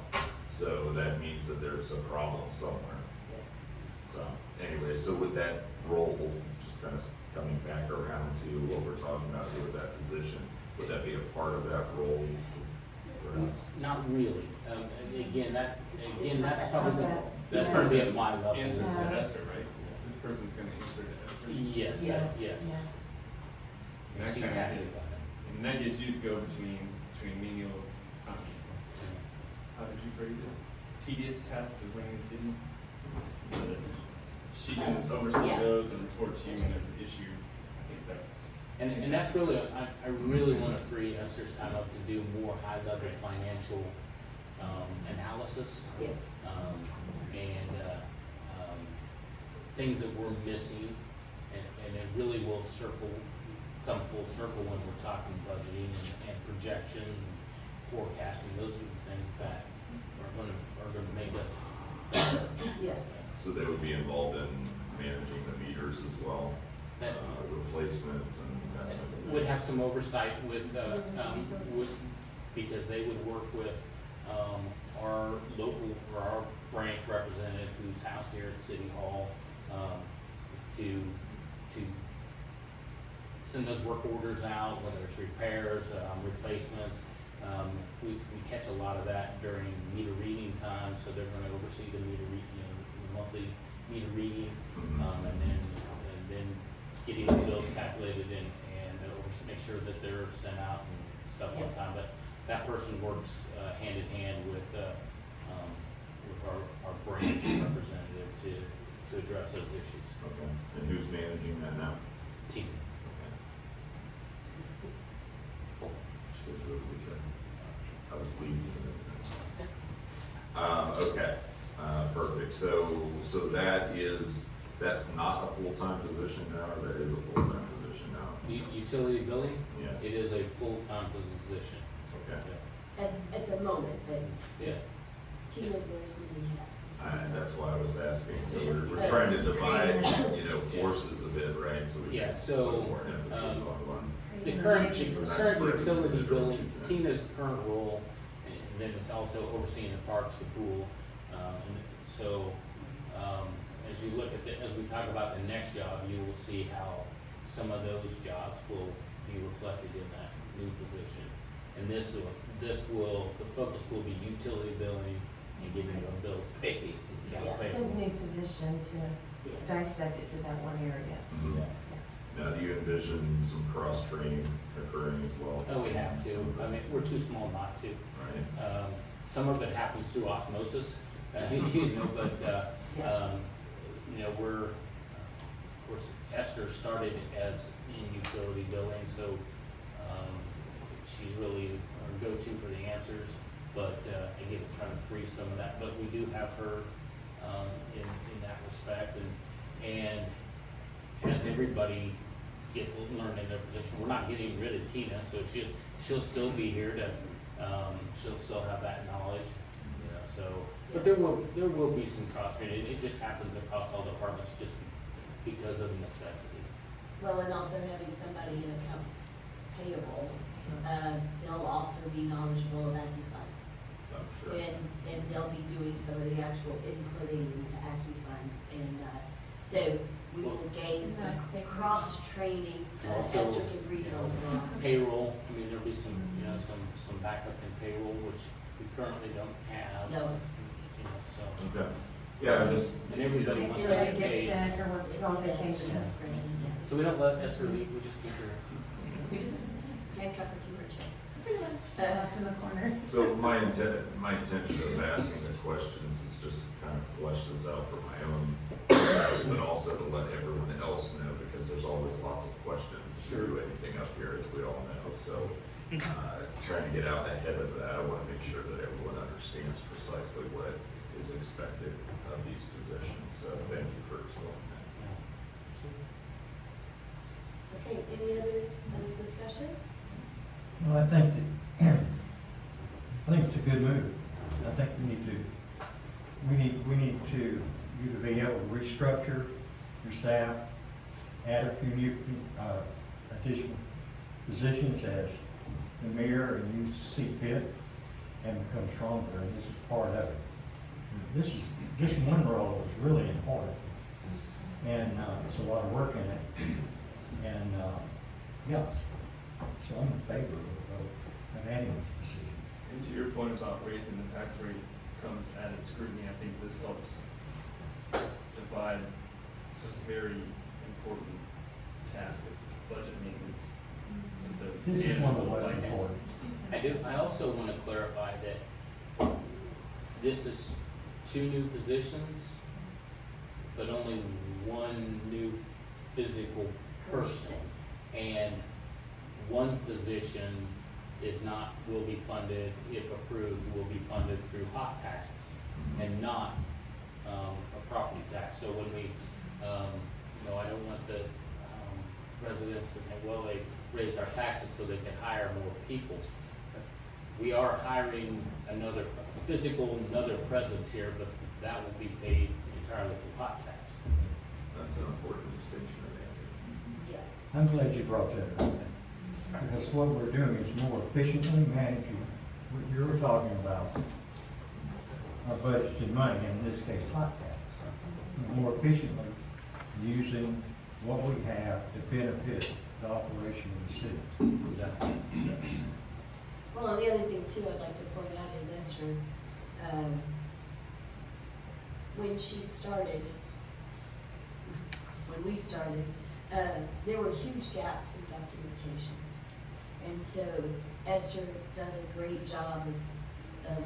So that means that there's a problem somewhere. So anyway, so with that role, just kind of coming back around to what we're talking about here with that position, would that be a part of that role? Perhaps? not really. Again, that's not probably, that- that's probably at my level. Answers to Esther, right? This person's gonna answer to Esther. Yes, Yes. yes. And that She's kinda happy gives, about it. and that gives you to go between menial, how did you phrase it? Tedious tasks of running the city? So that she can oversee Yeah. those and report to you when there's an issue. I think that's. And that's really, I really wanna free Esther's time up to do more high-level financial, analysis. Yes. Things that we're missing, and it really will come full circle when we're talking budgeting and projections and forecasting. Those are the things that are gonna make us better. Yeah. So they would be involved in managing the meters as well, That replacement and that type of thing? would have some oversight with, because they would work with, our local, or our branch representative who's housed here at City Hall, to send those work orders out, whether it's repairs, replacements. We catch a lot of that during meter reading time, so they're gonna oversee the meter reading, the monthly meter reading, and then getting the bills calculated and make sure that they're sent out and stuff on time. But that person works, hand in hand with our branch representative to address those issues. Okay, and who's managing that now? Team. She was really good. I was leaving and everything. Okay, perfect. So that's not a full-time position now, or that is a full-time position now? Utility billing? Yes. It is a full-time position. Okay. At the moment, but Yeah. Tina wears many hats. That's why I was asking, so we're trying to divide, forces a bit, right, so we can Yeah, put so, more emphasis on one. The current That's where utility it's- billing, Tina's current role, and then it's also overseeing the parks, the pool. And so, as you look at as we talk about the next job, you will see how some of those jobs will be reflected in that new position. And the focus will be utility billing and getting our bills paid. Yeah, it's a new position to dissect it to that one area. Mhm. Now, do you envision some cross-training occurring as well? Oh, we have to. I mean, we're too small not to. Right, Some of it happens through osmosis, but, we're, of course, Esther started as in utility billing, so, she's really our go-to for the answers, but, again, we're trying to free some of that, but we do have her, in that respect, and as everybody gets learned in their position, we're not getting rid of Tina, so she'll still be here to, she'll still have that knowledge, so. But there will be some cross training, it just happens across all departments just because of necessity. Well, and also having somebody in accounts payable, they'll also be knowledgeable of AccuFund. I'm sure. And they'll be doing some of the actual inputting into AccuFund, and, so we will gain some cross-training, Also, Esther can read it as well. Payroll, I mean, there'll be some, some backup in payroll, which we currently don't have. No. So, Okay, yeah, I just, and everybody In wants case to somebody get gets paid. sick or wants to go on vacation. So we don't let Esther leave, we just keep her. We just handcuff her to her chair. That's in the corner. So my intention of asking the questions is just to kind of flesh this out for my own, but also to let everyone else know, because there's always lots of questions to anything up here, as we all know. So, trying to get out ahead of that, I want to make sure that everyone understands precisely what is expected of these positions. So, thank you for explaining that. Okay, any other discussion? Well, I think it's a good move. I think we need to, you to be able to restructure your staff, add a few new, additional positions as the mayor and you see fit, and become stronger, and this is part of it. This one role is really important, and, it's a lot of work in it, and, yeah, so I'm in favor of adding this position. And to your point about raising the tax rate comes added scrutiny, I think this helps divide a very important task of budget maintenance into This is one of the manageable most bites. important. I also want to clarify that this is 2 new positions, but only 1 new physical person. And 1 position will be funded, if approved, will be funded through hot taxes and not a property tax. So when we, I don't want the residents to think, well, they raised our taxes so they can hire more people. We are hiring another presence here, but that will be paid entirely through hot tax. That's an important distinction to make. Yeah. I'm glad you brought that up, because what we're doing is more efficiently managing what you're talking about, our budgeted money, in this case, hot tax. More efficiently using what we have to benefit the operation of the city. Well, and the other thing too, I'd like to point out is Esther, when we started, there were huge gaps in documentation. And so Esther does a great job of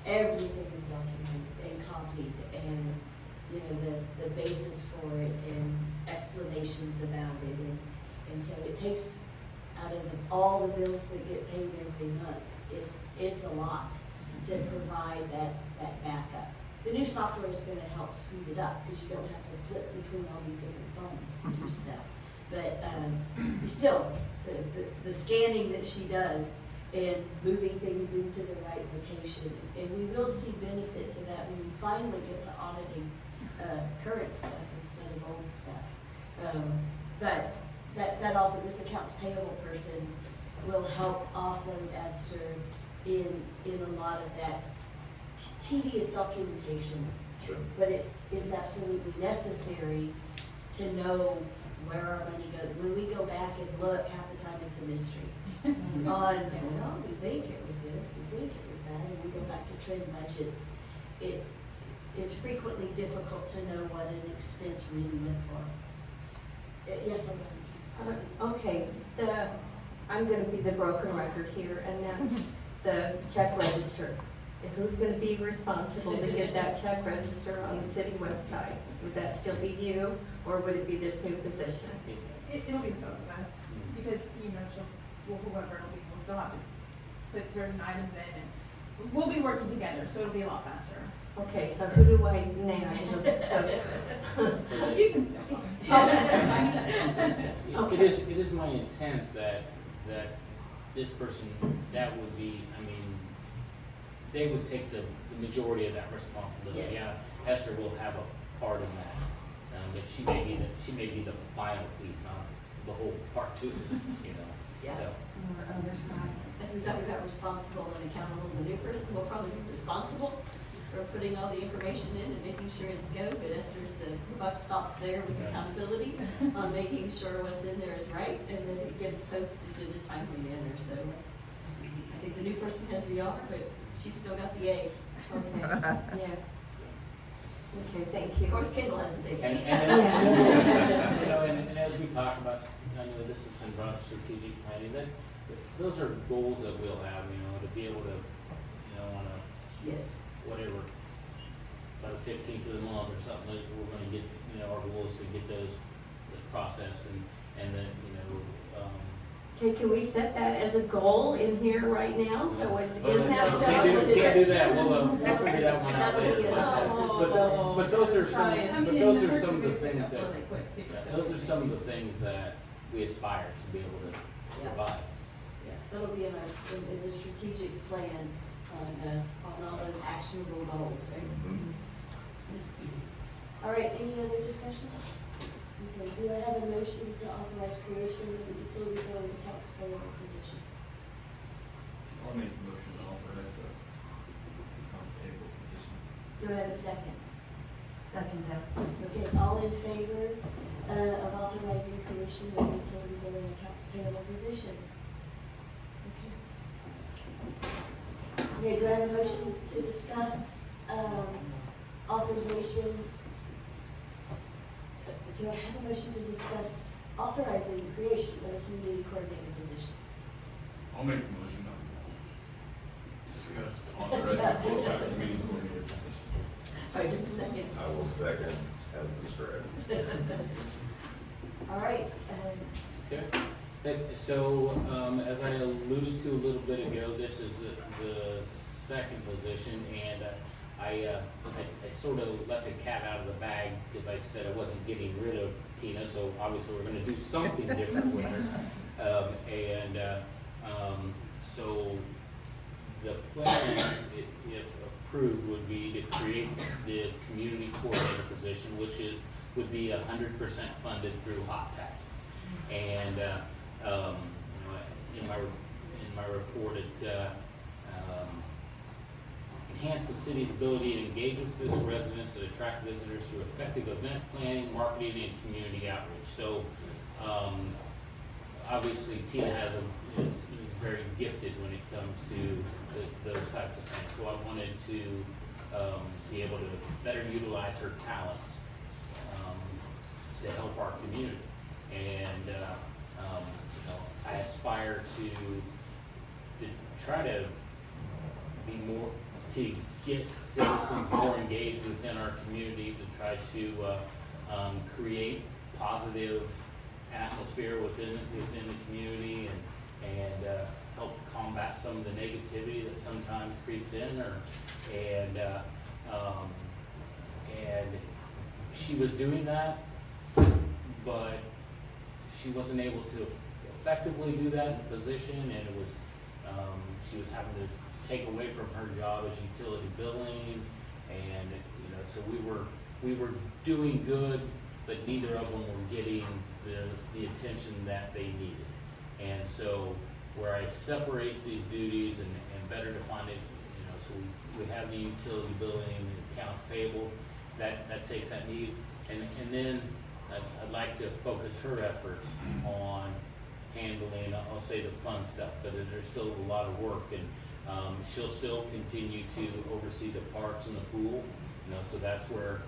everything is documented and copied, and, the basis for it and explanations about it. And so it takes out of all the bills that get paid every month, it's a lot to provide that backup. The new software is gonna help speed it up, because you don't have to flip between all these different phones to do stuff. But, still, the scanning that she does and moving things into the right location, and we will see benefit to that when we finally get to auditing, current stuff instead of old stuff. But that also, this accounts payable person will help offload Esther in a lot of that tedious documentation. Sure. But it's absolutely necessary to know where our money goes. When we go back and look, half the time it's a mystery. We think it was this, we think it was that, and we go back to trend budgets. It's frequently difficult to know what an expense really went for. Yes, Okay, I'm gonna be the broken record here, and that's the check register. Who's gonna be responsible to get that check register on the city website? Would that still be you, or would it be this new position? It'll be both of us, because, whoever it'll be, we'll still have to put certain items in, and we'll be working together, so it'll be a lot faster. Okay, so who do I name? You can still. It is my intent that this person, that would be, they would take the majority of that responsibility. Yes. Yeah, Esther will have a part in that, but she may be the final piece, not the whole part too, Yeah. so. Or oversight. As we talk about responsible and accountable, the new person will probably be responsible for putting all the information in and making sure it's go, but Esther's the buck stops there with accountability on making sure what's in there is right, and then it gets posted in a timely manner. So I think the new person has the R, but she's still got the A. Okay, yeah. Okay, thank you. Of course, Kendall has a big A. And as we talk about, I know this has been brought up, strategic planning, that those are goals that we'll have, you know, to be able to, you know, on a, Yes. whatever, by the 15th of the month or something, like, we're gonna get, you know, our goal is to get those processed and then, you know, Can we set that as a goal in here right now, so it's But in that no, job? can't do that, we'll figure that one out That'll be later. an incentive. But those are some, Trying. but those are some of the things that, Really quick, too, yeah, so- those are some of the things that we aspire to be able to Yeah. provide. Yeah, that'll be in the strategic plan on all those actionable goals, right? All right, any other discussion? Okay, do I have a motion to authorize creation of the utility bill and tax payable position? I'll make a motion to authorize the accounts payable position. Do I have a second? Second that. Okay, all in favor of authorizing creation of the utility bill and accounts payable position? Okay. Okay, do I have a motion to discuss authorization? Do I have a motion to discuss authorizing creation of a community coordinator position? I'll make the motion to discuss authorizing full-time community coordinator position. All right, give a second. I will second as described. All right, Okay, so, as I alluded to a little bit ago, this is the second position, and I sort of let the cat out of the bag, because I said I wasn't getting rid of Tina, so obviously we're gonna do something different with her. So the plan, if approved, would be to create the community coordinator position, which would be 100% funded through hot taxes. And, you know, in my report, it, enhance the city's ability to engage with its residents and attract visitors through effective event planning, marketing, and community outreach. So, obviously, Tina is very gifted when it comes to those types of things. So I wanted to be able to better utilize her talents to help our community. And, you know, I aspire to try to be more, to get citizens more engaged within our community, to try to create positive atmosphere within the community and help combat some of the negativity that sometimes creeps in, and she was doing that, but she wasn't able to effectively do that in the position, and it was, she was having to take away from her job as utility billing, and, you know, so we were doing good, but neither of them were getting the attention that they needed. And so, where I separate these duties and better define it, you know, so we have the utility billing and accounts payable, that takes that need, and then I'd like to focus her efforts on handling, I'll say the fun stuff, but there's still a lot of work, and she'll still continue to oversee the parks and the pool, you know, so that's where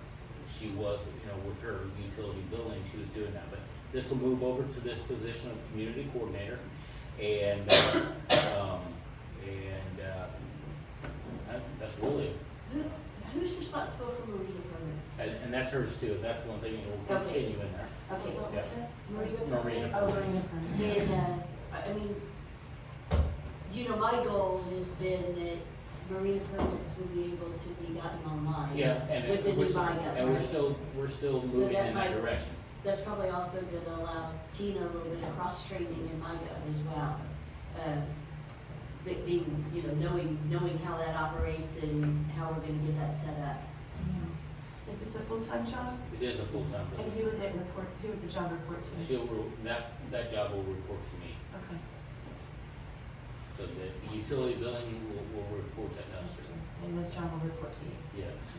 she was, you know, with her utility billing, she was doing that. But this will move over to this position of community coordinator, and that's really, Who's responsible for marina permits? and that's hers too. That's one thing that will Okay. continue in there. Okay, what Yeah. was that? Marina Marina. permits? Oh, marina permit. And, I mean, you know, my goal has been that marina permits will be able to be gotten online. Yeah, and With the new we're still- MIGA, and we're right? still So moving that in might- that direction. That's probably also gonna allow Tina a little bit of cross-training in MIGA as well. Being, you know, knowing how that operates and how we're gonna get that set up. Is this a full-time job? It is a full-time And position. who would that report, who would the job report to? That job will report to me. Okay. So the utility billing will report to us. And this job will report to you? Yes.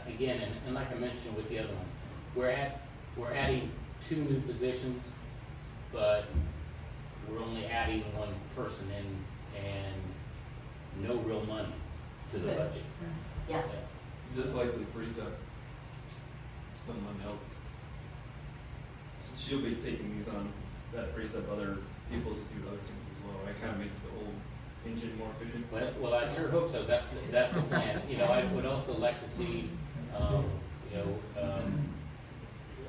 Again, and like I mentioned with the other one, we're adding 2 new positions, but we're only adding 1 person in and no real money to the Good. budget. Yeah, This likely frees up someone else. So she'll be taking these on, that frees up other people to do other things as well, right? Kind of makes the whole engine more efficient. Well, I sure hope so. That's the plan. You know, I would also like to see, you know,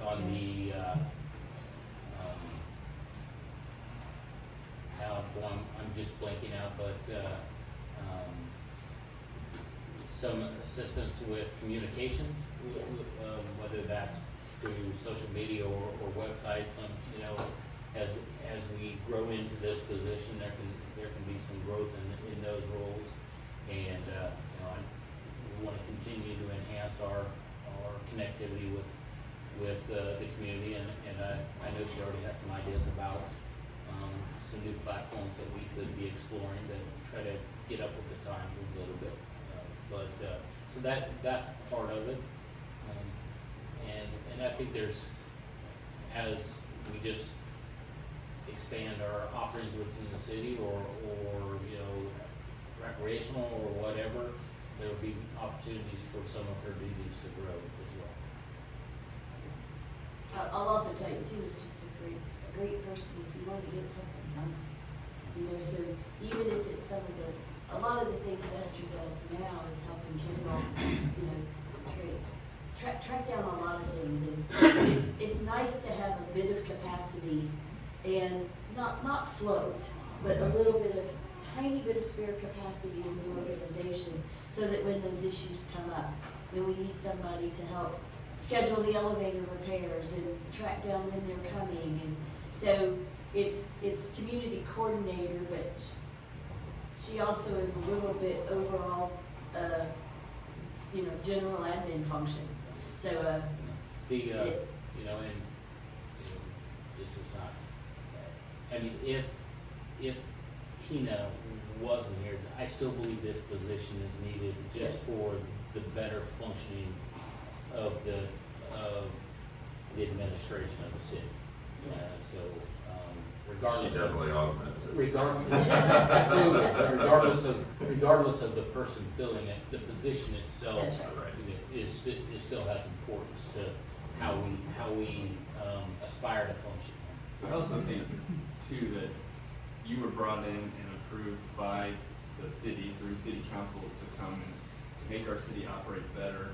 on the, now I'm just blanking out, but, some assistance with communications, whether that's through social media or websites. You know, as we grow into this position, there can be some growth in those roles, and you know, we want to continue to enhance our connectivity with the community, and I know she already has some ideas about some new platforms that we could be exploring that try to get up with the times a little bit. So that's part of it, and I think there's, as we just expand our offerings within the city, or you know, recreational or whatever, there will be opportunities for some of her duties to grow as well. I'll also tell you too, is just a great person if you want to get something done. You know, so even if it's a lot of the things Esther does now is helping Kendall, you know, track down a lot of things, and it's nice to have a bit of capacity and not float, but a little bit of tiny bit of spare capacity in the organization, so that when those issues come up and we need somebody to help schedule the elevator repairs and track down when they're coming, and so it's community coordinator, but she also is a little bit overall, you know, general admin function. So you know, and you know, this is not. I mean, if Tina wasn't here, I still believe this position is needed just for the better functioning of the administration of the city. So regardless, She definitely augments it. regardless of the person filling it, the position itself That's right. is still has importance to how we aspire to function. I also think too that you were brought in and approved by the city through city council to come and to make our city operate better.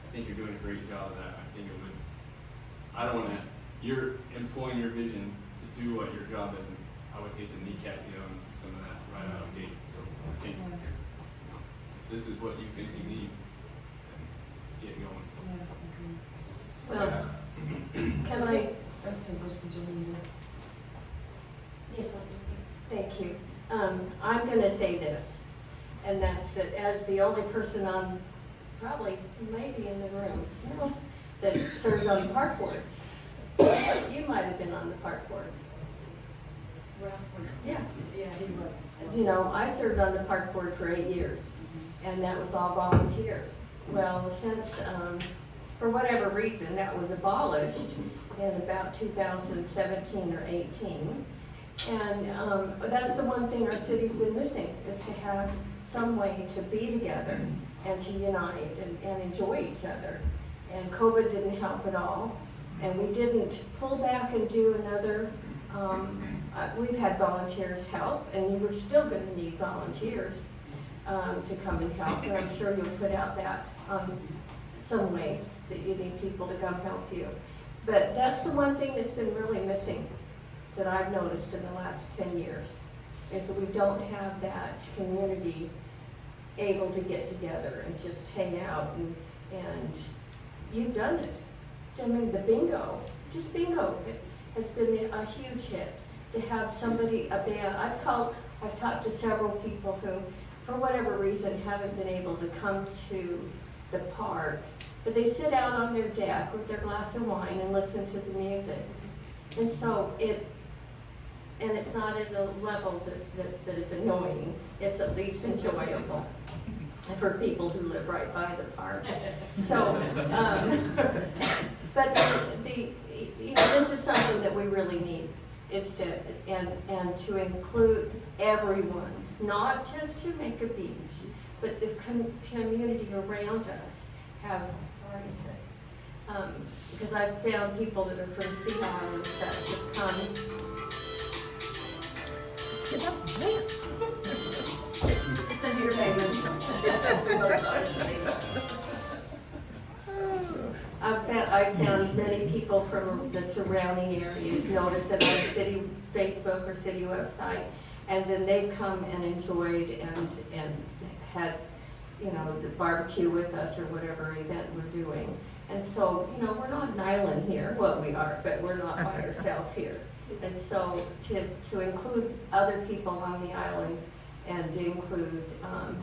I think you're doing a great job of that. I think it would, I don't wanna, you're employing your vision to do what your job is, and I would hate to kneecap you on some of that right out of the gate. So I think, you know, if this is what you think you need, then let's get going. Well, can I, yes, thank you. I'm gonna say this, and that's that as the only person on, probably maybe in the room, you know, that served on the park board. You might have been on the park board. Yeah. Yeah, he was. You know, I served on the park board for 8 years, and that was all volunteers. Well, since, for whatever reason, that was abolished in about 2017 or 18. And that's the one thing our city's been missing, is to have some way to be together and to unite and enjoy each other. And COVID didn't help at all. And we didn't pull back and do another, we've had volunteers help, and you were still gonna need volunteers to come and help. And I'm sure you'll put out that some way that you need people to come help you. But that's the one thing that's been really missing that I've noticed in the last 10 years, is that we don't have that community able to get together and just hang out, and you've done it. I mean, the bingo, just bingo, has been a huge hit. To have somebody, a band, I've talked to several people who, for whatever reason, haven't been able to come to the park, but they sit out on their deck with their glass of wine and listen to the music. And so it's not at a level that is annoying, it's at least enjoyable for people who live right by the park. So, but you know, this is something that we really need, is to, and to include everyone, not just Jamaica Beach, but the community around us have, because I've found people that are from Seattle and such have come. It's under your payment. I've found many people from the surrounding areas notice it on city Facebook or city website, and then they've come and enjoyed and had, you know, the barbecue with us or whatever event we're doing. And so, you know, we're not an island here, well, we are, but we're not by ourselves here. And so to include other people on the island and to include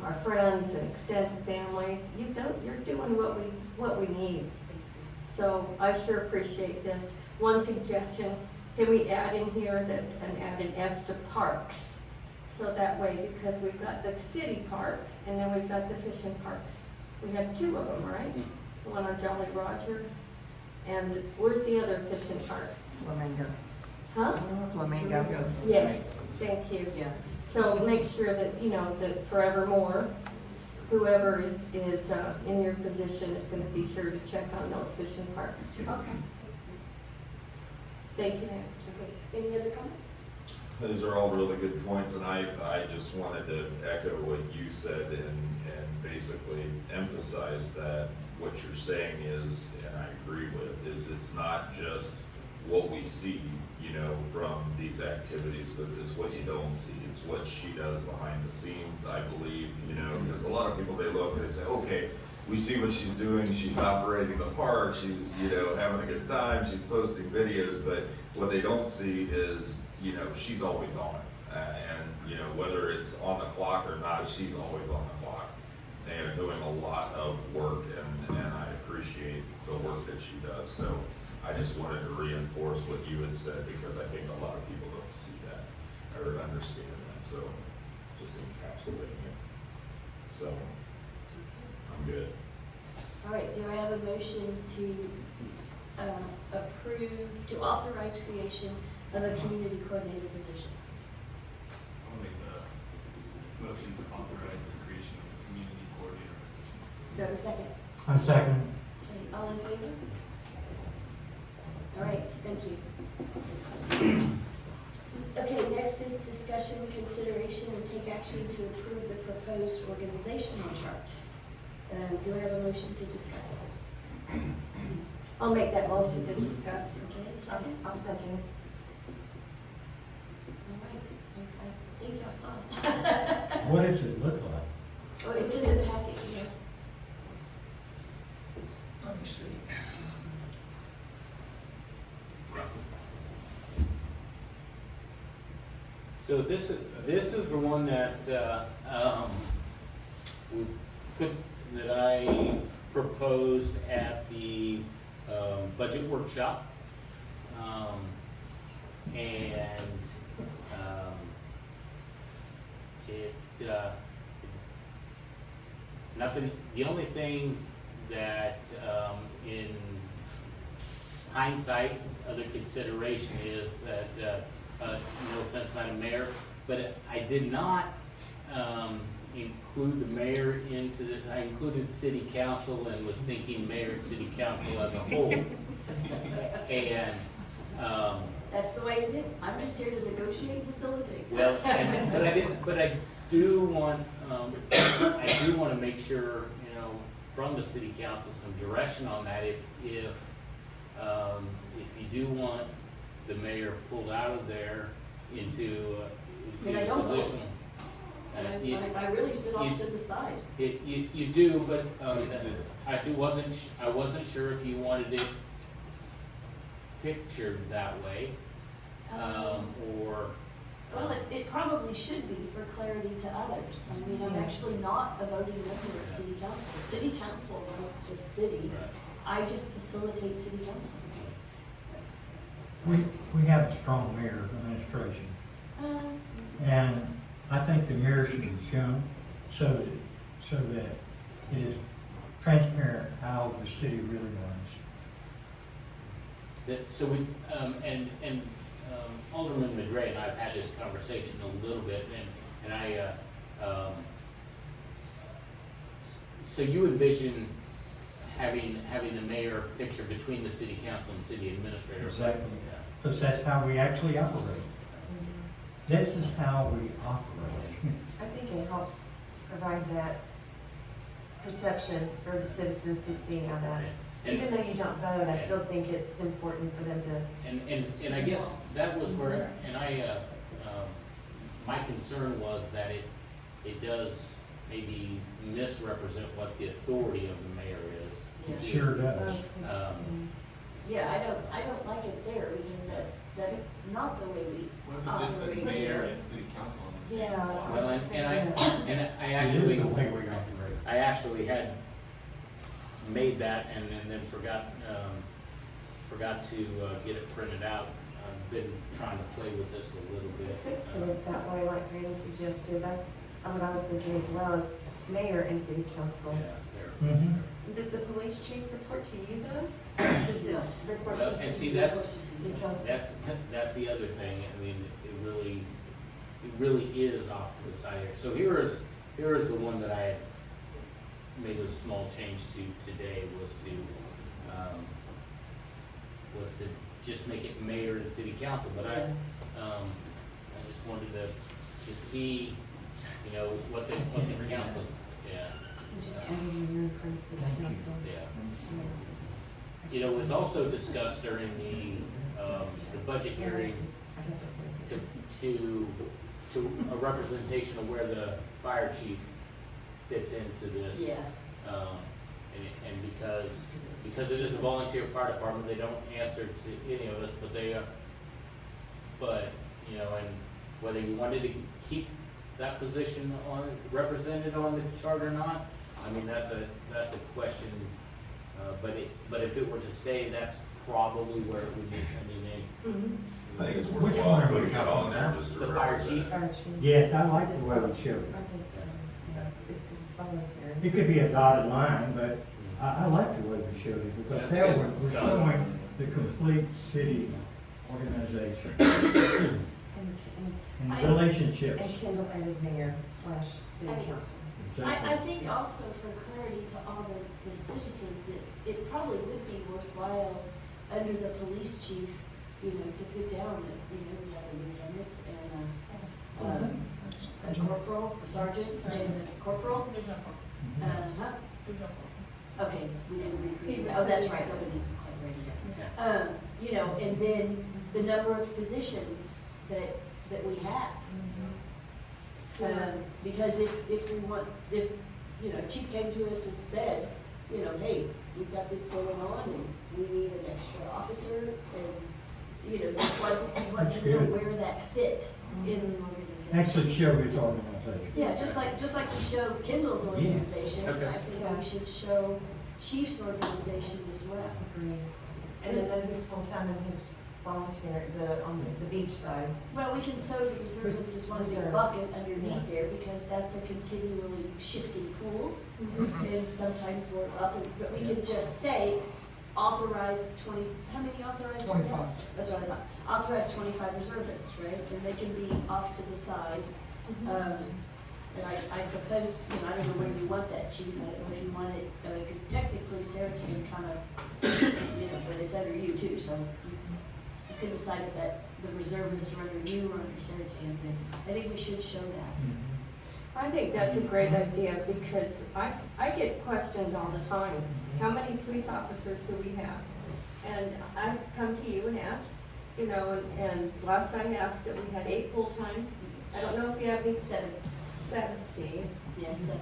our friends and extended family, you're doing what we need. So I sure appreciate this. One suggestion, can we add in here that, and add an S to parks? So that way, because we've got the city park and then we've got the fishing parks. We have two of them, right? The one on Jolly Roger. And where's the other fishing park? Flamingo. Huh? Flamingo. Yes, thank you. Yeah. So make sure that, you know, that forevermore, whoever is in your position is gonna be sure to check on those fishing parks too. Thank you, ma'am. Okay, any other comments? Those are all really good points, and I just wanted to echo what you said and basically emphasize that what you're saying is, and I agree with, is it's not just what we see, you know, from these activities, but it's what you don't see. It's what she does behind the scenes, I believe, you know, because a lot of people, they look and they say, okay, we see what she's doing, she's operating the park, she's, you know, having a good time, she's posting videos, but what they don't see is, you know, she's always on it. And, you know, whether it's on the clock or not, she's always on the clock. They are doing a lot of work, and I appreciate the work that she does. So I just wanted to reinforce what you had said, because I think a lot of people don't see that or understand that. So just encapsulating it. So I'm good. All right, do I have a motion to to authorize creation of a community coordinator position? I'll make the motion to authorize the creation of a community coordinator position. Do I have a second? I second. Okay, all in favor? All right, thank you. Okay, next is discussion, consideration, and take action to approve the proposed organizational chart. Do I have a motion to discuss? I'll make that motion to discuss. Okay, second? I'll second. All right, I think y'all saw it. What does it look like? Oh, it's in the packet here. Let me see. So this is the one that, that I proposed at the, budget workshop. Nothing, the only thing that, in hindsight, other consideration is that, no offense, Madam Mayor, but I did not, include the mayor into this. I included city council and was thinking mayor and city council as a whole. And, That's the way it is. I'm just here to negotiate and facilitate. well, but I do want to make sure, you know, from the city council, some direction on that. If you do want the mayor pulled out of there into And I a don't vote. position. I really sit off to the side. You do, but, I wasn't sure if you wanted it pictured that way, or. Well, it probably should be for clarity to others. I mean, I'm actually not a voting member of city council. City council runs the city. Right. I just facilitate city council. We have a strong mayor administration, and I think the mayor should be shown so that it is transparent how the city really runs. So we, Alderman McGray and I have had this conversation a little bit, and I, so you envision having the mayor picture between the city council and city administrator. Exactly. Yeah. Because that's how we actually operate. This is how we operate. I think it helps provide that perception for the citizens to see how that, And- even though you don't vote, I still think it's important for them to. And I guess that was where, and my concern was that it does maybe misrepresent what the authority of the mayor is. It sure does. Yeah, I don't like it there because that's not the way we What if it just said operate. mayor and city council on the same Yeah. block? Well, and I It is actually, the way we operate. I actually had made that and then forgot to get it printed out. I've been trying to play with this a little bit. Could put it that way, like Granny suggested, that's what I was thinking as well, as mayor and city council. Yeah, there. Mhm. Does the police chief report to you though? Does it report Well, to the and city? see, that's- City council? That's the other thing, I mean, it really is off to the side here. So here is the one that I had made a small change to today, was to just make it mayor and city council, but I just wanted to see, you know, what the council's, yeah, And just adding in your for the city Thank you. council. yeah. You know, it was also discussed during the budget hearing to a representation of where the fire chief fits into this. Yeah. And because it is a volunteer fire department, they don't answer to any of us, but, you know, and whether you wanted to keep that position represented on the chart or not, I mean, that's a question. But if it were to stay, that's probably where it would be, I think it's Which worthwhile one are we putting it on talking there about? just to The fire represent. chief? Fire chief. Yes, I like Since the it's way we showed I it. think so, yeah, it's because it's voluntary. It could be a dotted line, but I like the way we showed it, because there we're showing the complete city organization And and relationships. Kendall added mayor / city council. I think also for clarity to all the citizens, it probably would be worthwhile under the police chief, you know, to put down that, you know, we have a lieutenant and a corporal, a sergeant, and a corporal. Huh? Okay, we didn't recreate that. Oh, that's right, nobody's quite ready yet. You know, and then the number of positions that we have. Because if we want, if, you know, chief came to us and said, you know, hey, we've got this going on and we need an extra officer, and, you know, you want to know where that fit in the organization. Actually show his organization. Yeah, just like we show Kendall's organization, Okay. I think we should show Chief's organization as well. Agree. And then know who's full-time and who's volunteer, on the beach side. Well, we can show the reservist as one big Reserves. bucket underneath there, because that's a continually shifting pool. And sometimes we're up, but we can just say, authorize 20, how many authorized? we have? 25. That's what I thought, authorize 25 reservists, right? And they can be off to the side. And I suppose, you know, I don't know where you want that, chief, I don't know if you want it, because technically Sarah Tan kind of, you know, but it's under you too, so you can decide if the reservists are under you or under Sarah Tan, but I think we should show that. I think that's a great idea, because I get questioned all the time, how many police officers do we have? And I come to you and ask, you know, and last I asked it, we had 8 full-time. I don't know if you have any, 7, see, Yeah, so.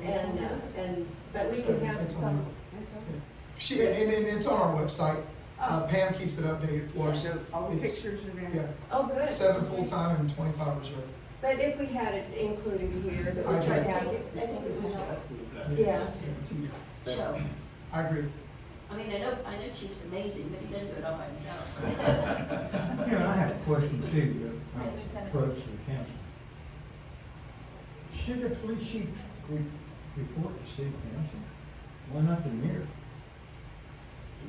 but we can have It's on- some. And it's on our website. Pam keeps it updated for us. So all the It's- pictures are there? Yeah, Oh, good. 7 full-time and 25 reserve. But if we had it included here, that we I could agree. have, I think it would help yeah. show. I agree. I mean, I know Chief's amazing, but he doesn't do it all by himself. You know, I have a question too, approach to the council. Should the police chief report to city council? Why not the mayor?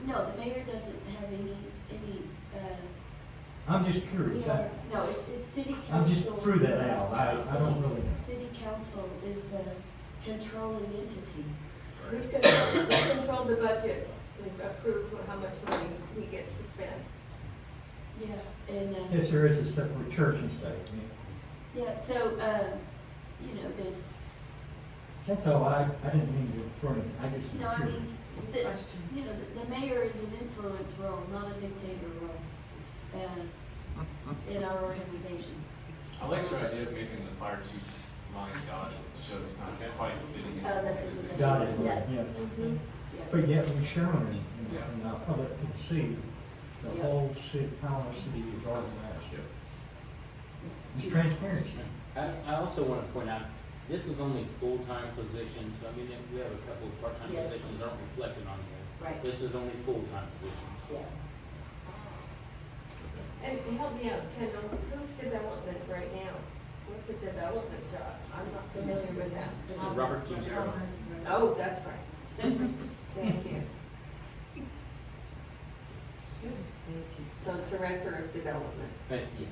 No, the mayor doesn't have any, I'm just we curious. are, no, it's city council. I just threw that out. I don't really. City council is the controlling entity. We've controlled the budget, we've approved how much money he gets to spend. Yeah, and, Yes, there is a separate church and state, Yeah, so, you know, there's, That's all, I didn't mean to throw it, I just. no, I mean, the, you know, the mayor is an influence role, not a dictator role, in our organization. I like your idea of making the fire chief line God, so it's not quite fitting in. That's a good idea. Got it, Yeah. yeah. Mhm. Yeah. But yet we shown in our public can see the Yeah. whole city, how our city is organized. It's transparency. I also want to point out, this is only full-time positions, I mean, we have a couple of part-time Yes. positions aren't reflected on here. Right. This is only full-time positions. Yeah. And help me out, Kendall, who's development right now? What's a development job? I'm not familiar with that. Robert Quintero. Oh, that's right. Thank you. So it's director of development. But yes.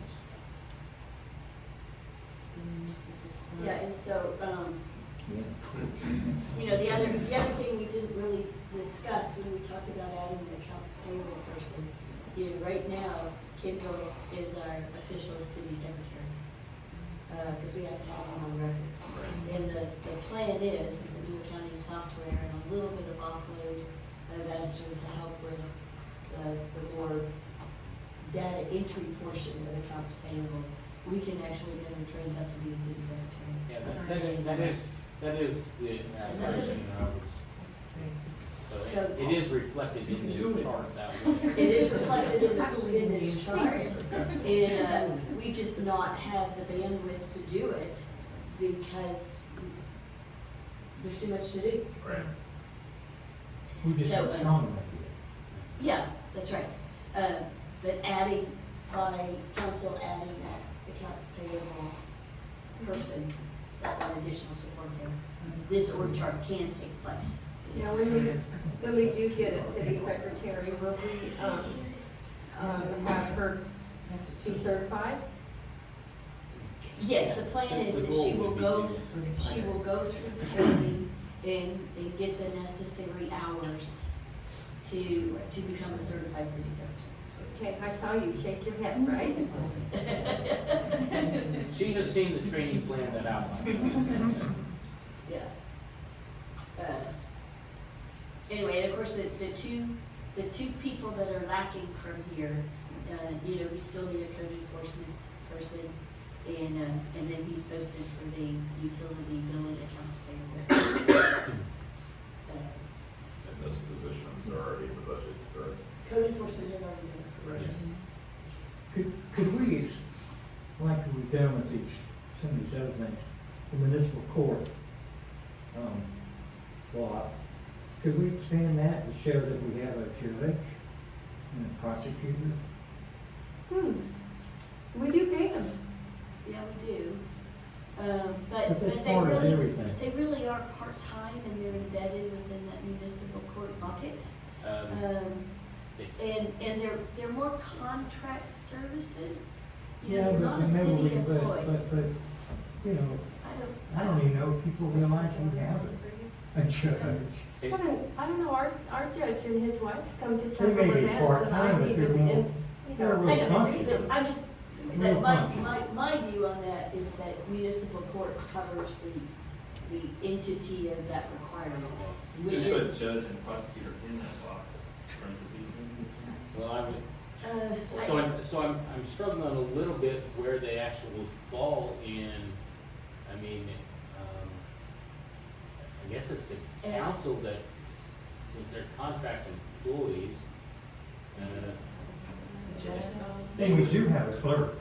Yeah, and so, Yeah. you know, the other thing we didn't really discuss when we talked about adding an accounts payable person, you know, right now, Kendall is our official city secretary. Because we have to have him on record. And the plan is, with the new accounting software and a little bit of offload of Esther to help with the more data entry portion of accounts payable, we can actually get her trained up to be the city secretary. Yeah, that is the aspiration, you know, So- it is reflected in this chart that way. It is reflected in this chart, and we just not had the bandwidth to do it because there's too much to do. Right. We just So, have shown them. Yeah, that's right. But adding, by council adding that accounts payable person, that one additional support there, this org chart can take place. Now, when we do get a city secretary, will we, have her be certified? Yes, the plan is that she will go through the training and get the necessary hours to become a certified city secretary. Okay, I saw you shake your head, right? She has seen the training plan that outlines. Yeah. Anyway, and of course, the two people that are lacking from here, you know, we still need a code enforcement person, and then he's posted for the utility bill and accounts payable. And those positions are already in the budget, correct? Code enforcement had already been approved. Could we, like we've done with some of these other things, the municipal court, law, could we expand that to show that we have a judge and a prosecutor? We do pay them. Yeah, we do. But But that's they part of really, everything. they really are part-time and they're embedded within that municipal court bucket. And they're more contract services, you know, they're not a city maybe, employee. but, you know, I don't even know if people realize we have a judge. I don't know, our judge and his wife come to They several may be events and part-time, I've but they're even, more, and, you they're know, real I know, functional. but I'm just, Real that function. my view on that is that municipal court covers the entity of that requirement, You which just put is, judge and prosecutor in that box, parentheses. Well, I would, I- so I'm struggling a little bit where they actually fall in, I mean, I guess it's the Yes. council that, since they're contract employees, they And we would. do have a clerk.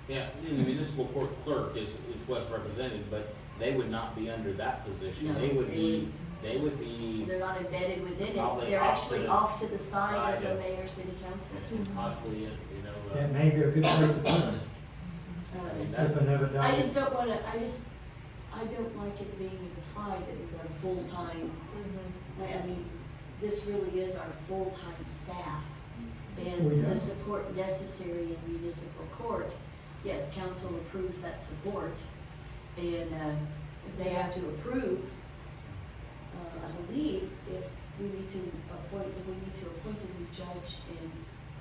Yeah, and the municipal court clerk is what's represented, but they would not be under that position. No, They would they be, they're not embedded within it, Probably they're off to actually the off to the side side of the of- mayor, city council. possibly, you know, That may be a good place to put them, I mean, if that, another I dollar. just don't wanna, I don't like it being implied that we've got a full-time, I mean, this really is our full-time staff. We And know. the support necessary in municipal court, yes, council approves that support, and, they have to approve, I believe, if we need to appoint a new judge and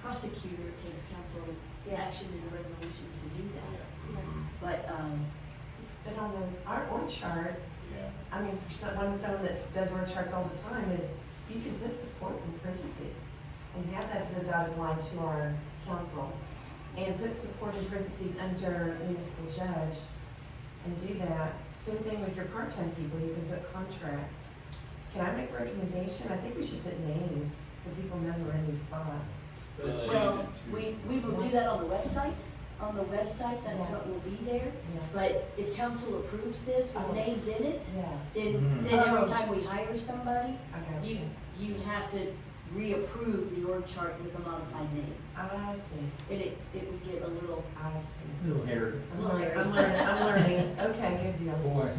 prosecutor, it takes council the action and the resolution to do that. Mhm. But, But on our org chart, Yeah. I mean, for someone that does org charts all the time, is you can put support in parentheses and have that as a dotted line to our council. And put support in parentheses under municipal judge and do that. Same thing with your part-time people, you can put contract. Can I make a recommendation? I think we should put names so people know we're in these spots. But it well, changes to- we will do that on the website. On the website, that's what will be there. Yeah. But if council approves this with Oh. names in it, Yeah, then every Oh. time we hire somebody, I got you, you. you'd have to reapprove the org chart with a modified name. I see, And it would get a little, I see. Little hairy. I'm learning. Okay, good deal. Boy,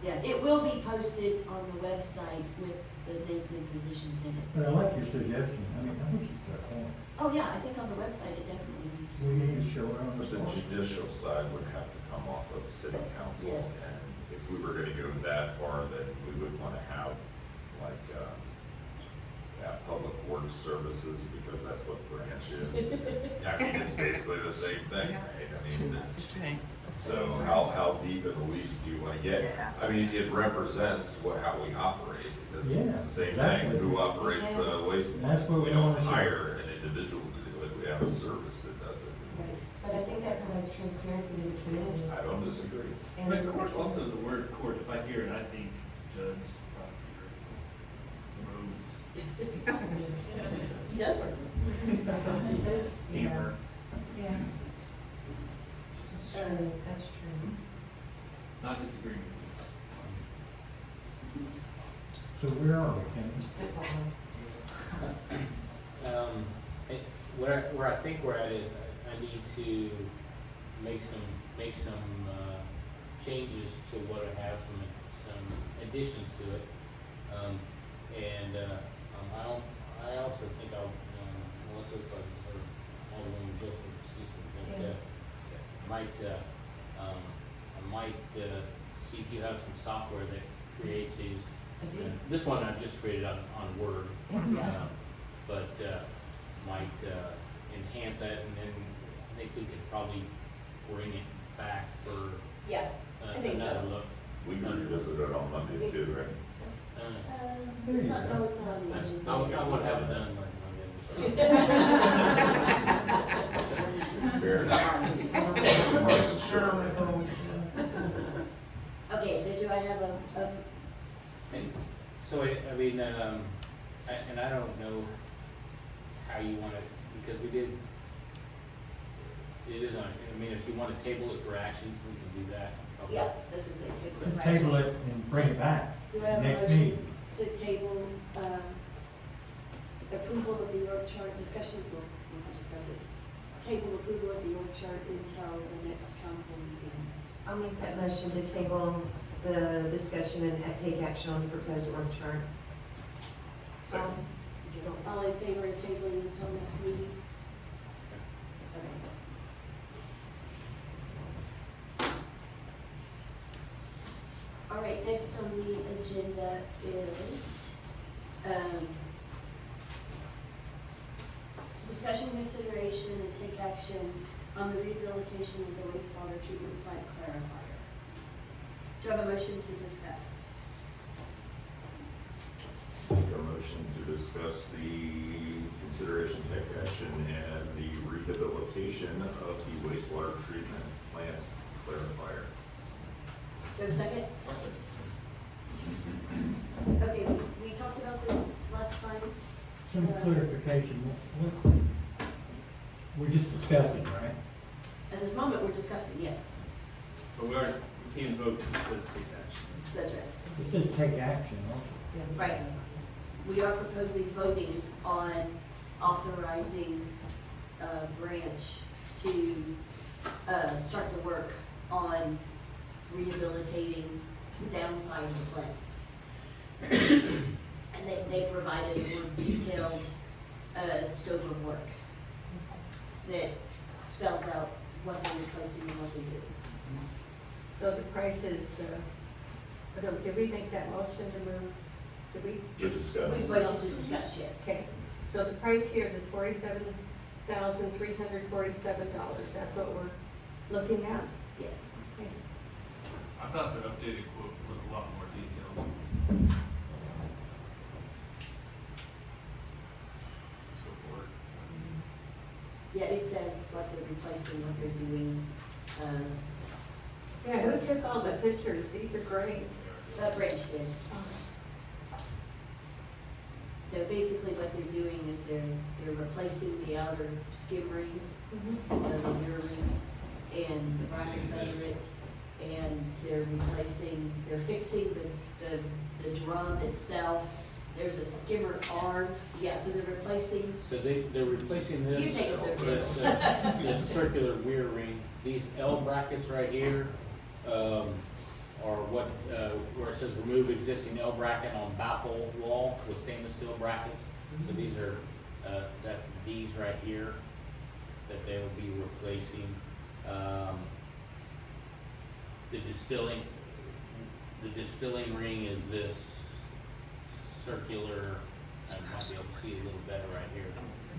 yeah, it will be posted on the website with the names and positions in it. but I like your suggestion. I mean, I think it's a good point. Oh, yeah, I think on the website it definitely needs to We be. need to show it on the But the spot. judicial side would have to come off of city council. Yes. And if we were gonna go that far, then we would wanna have like, public works services, because that's what branch is. I mean, it's basically the same thing, right? I mean, it's, so how deep in the weeds do you wanna get? Yeah. I mean, it represents how we operate, because Yeah, it's the same exactly. thing, who operates the Yes. wastewater? That's what we don't wanna show. hire an individual to do it, we have a service that does it. Right. But I think that provides transparency to the community. I don't disagree. And But the court, community. also the word court, if I hear it, I think judge, prosecutor, roads, He does work. This, yeah, hammer. yeah. That's true, that's true. Not disagreeing with you. So where are we, Kenny? Spitballing. Where I think we're at is I need to make some changes to what I have, some additions to it. I also think Melissa, or Alderman Joseph, excuse me, that, Yes. I might see if you have some software that creates these. I do. This one I've just created on Word. Yeah. But might enhance that, and then I think we could probably bring it back for Yeah, I think so. another look. We can revisit it on Monday too, right? It's not, no, it's not on the agenda. I would have it done like Fair enough. Sure. Okay, so do I have a, And so, I mean, and I don't know how you want it, because we did, it is on, I mean, if you want to table it for action, we can do that. Okay. yeah, this is a table. Let's of action. table it and bring it back Do I have a next motion meeting. to table, approval of the org chart discussion, we'll discuss it. Table approval of the org chart until the next council meeting. I'll make that motion to table the discussion and take action on the proposed org chart. Second. All in favor of tabling until next meeting? Okay. All right, next on the agenda is, discussion, consideration, and take action on the rehabilitation of the wastewater treatment plant clarifier. Do I have a motion to discuss? Make a motion to discuss the consideration, take action, and the rehabilitation of the wastewater treatment plant clarifier. Do I have a second? Okay, we talked about this last time. Some clarification, we're just discussing, right? At this moment, we're discussing, yes, But we can't vote if it says take action. that's right. It says take action also. Right. We are proposing voting on authorizing a branch to, start the work on rehabilitating the downside of the plant. And they provided a more detailed, scope of work that spells out what they're replacing and what they do. So the price is did we make that motion to move, did we? To discuss. We voted to discuss, yes. Okay, so the price here is $1,347. That's what we're looking at? Yes. Okay. I thought the updated quote was a lot more detailed. Let's go for it. Yeah, it says what they're replacing, what they're doing. Yeah, who took all the pictures? These are great. Rich did. So basically what they're doing is they're replacing the outer skim ring, the mirror ring, and the brackets under it. And they're fixing the drum itself. There's a skimmer arm. Yeah, so they're replacing. So they're replacing this, You take us there, Jim. this circular rear ring. These L brackets right here, are what, where it says remove existing L bracket on baffle wall with stainless steel brackets. So these are, that's these right here that they will be replacing. The distilling ring is this circular, I might be able to see a little better right here.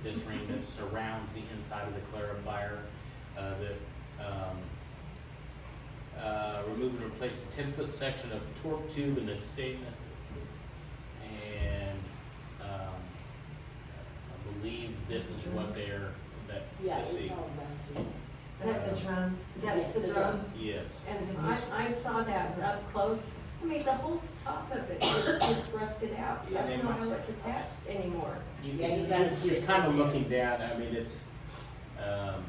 This ring that surrounds the inside of the clarifier. Remove and replace the 10-foot section of torque tube in the statement. And I believe this is what Yeah, let's it's see. all rusted. That's the drum. That's Yes, the the drum. Yes. And I saw that up close. I mean, the whole top of it is rusted out. I don't know how it's attached anymore. Yeah, you gotta see You're it kind of right there. looking down, I mean, it's, you know,